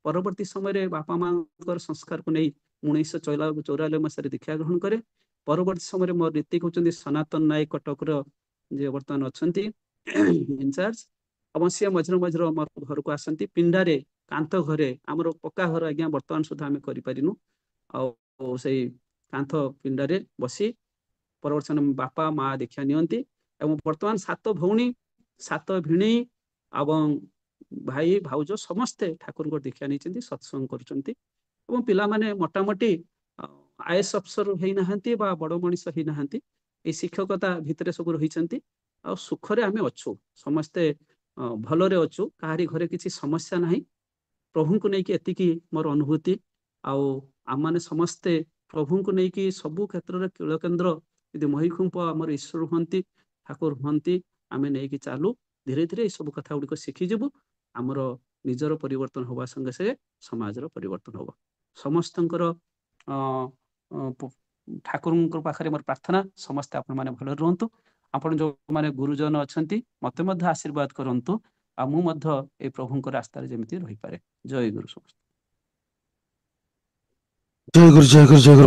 ପରବର୍ତ୍ତୀ ସମୟରେ ବାପା ମାଙ୍କର ସଂସ୍କାରକୁ ନେଇ 1994 ମସିହାରେ ଦୀକ୍ଷା ଗ୍ରହଣ କରେ। ପରବର୍ତ୍ତୀ ସମୟରେ ମୋର ରୀତିକ ହେଉଛନ୍ତି ସନାତନ ନାୟକ, କଟକର ଯିଏ ବର୍ତ୍ତମାନ ଅଛନ୍ତି ଇନଚାର୍ଜ, ଏବଂ ସିଏ ମଝିରେ ମଝିରେ ମୋର ଘରକୁ ଆସନ୍ତି। ପିଣ୍ଡାରେ କାନ୍ଥ ଘରେ, ଆମର ପକ୍କା ଘର ଆଜ୍ଞା ବର୍ତ୍ତମାନ ସୁଦ୍ଧା ଆମେ କରିପାରିନୁ, ଆଉ ସେଇ କାନ୍ଥ ପିଣ୍ଡାରେ ବସି ପରବର୍ତ୍ତୀ ସମୟରେ ବାପା ମା ଦୀକ୍ଷା ନିଅନ୍ତି। ଏବଂ ବର୍ତ୍ତମାନ 7 ଭଉଣୀ 7 ଭିଣେଇ ଏବଂ ଭାଇ ଭାଉଜ ସମସ୍ତେ ଠାକୁରଙ୍କ ଦୀକ୍ଷା ନେଇଛନ୍ତି, ସତ୍ସଙ୍ଗ କରୁଛନ୍ତି। ଏବଂ ପିଲାମାନେ ମୋଟାମୋଟି ଆଇଏଏସ୍ ଅଫିସର ହେଇନାହାନ୍ତି ବା ବଡ ମଣିଷ ହେଇନାହାନ୍ତି, ଏଇ ଶିକ୍ଷକତା ଭିତରେ ସବୁ ରହିଛନ୍ତି। ଆଉ ସୁଖରେ ଆମେ ଅଛୁ, ସମସ୍ତେ ଭଲରେ ଅଛୁ, କାହାରି ଘରେ କିଛି ସମସ୍ୟା ନାହିଁ। ପ୍ରଭୁଙ୍କୁ ନେଇକି ଏତିକି ମୋର ଅନୁଭୂତି। ଆଉ ଆମମାନେ ସମସ୍ତେ ପ୍ରଭୁଙ୍କୁ ନେଇକି ସବୁ କ୍ଷେତ୍ରରେ କେନ୍ଦ୍ର, ଯଦି ମହିଖୁମ୍ପ ଆମର ଈଶ୍ୱର ହୁଅନ୍ତି, ଠାକୁର ହୁଅନ୍ତି, ଆମେ ନେଇକି ଚାଲୁ। ଧୀରେ ଧୀରେ ଏଇ ସବୁ କଥା ଗୁଡିକ ଶିଖିଯିବୁ। ଆମର ନିଜର ପରିବର୍ତ୍ତନ ହବା ସଙ୍ଗେ ସଙ୍ଗେ ସମାଜର ପରିବର୍ତ୍ତନ ହବ। ସମସ୍ତଙ୍କର ଠାକୁରଙ୍କ ପାଖରେ ମୋର ପ୍ରାର୍ଥନା, ସମସ୍ତେ ଆପଣମାନେ ଭଲରେ ରୁହନ୍ତୁ। ଆପଣ ଯୋଉମାନେ ଗୁରୁଜନ ଅଛନ୍ତି ମତେ ମଧ୍ୟ ଆଶୀର୍ବାଦ କରନ୍ତୁ, ଆଉ ମୁଁ ମଧ୍ୟ ଏଇ ପ୍ରଭୁଙ୍କ ରାସ୍ତାରେ ଯେମିତି ରହିପାରେ। ଜୟ ଗୁରୁ ସମସ୍ତ। ଜୟ ଗୁରୁ ଜୟ ଗୁରୁ ଜୟ ଗୁରୁ।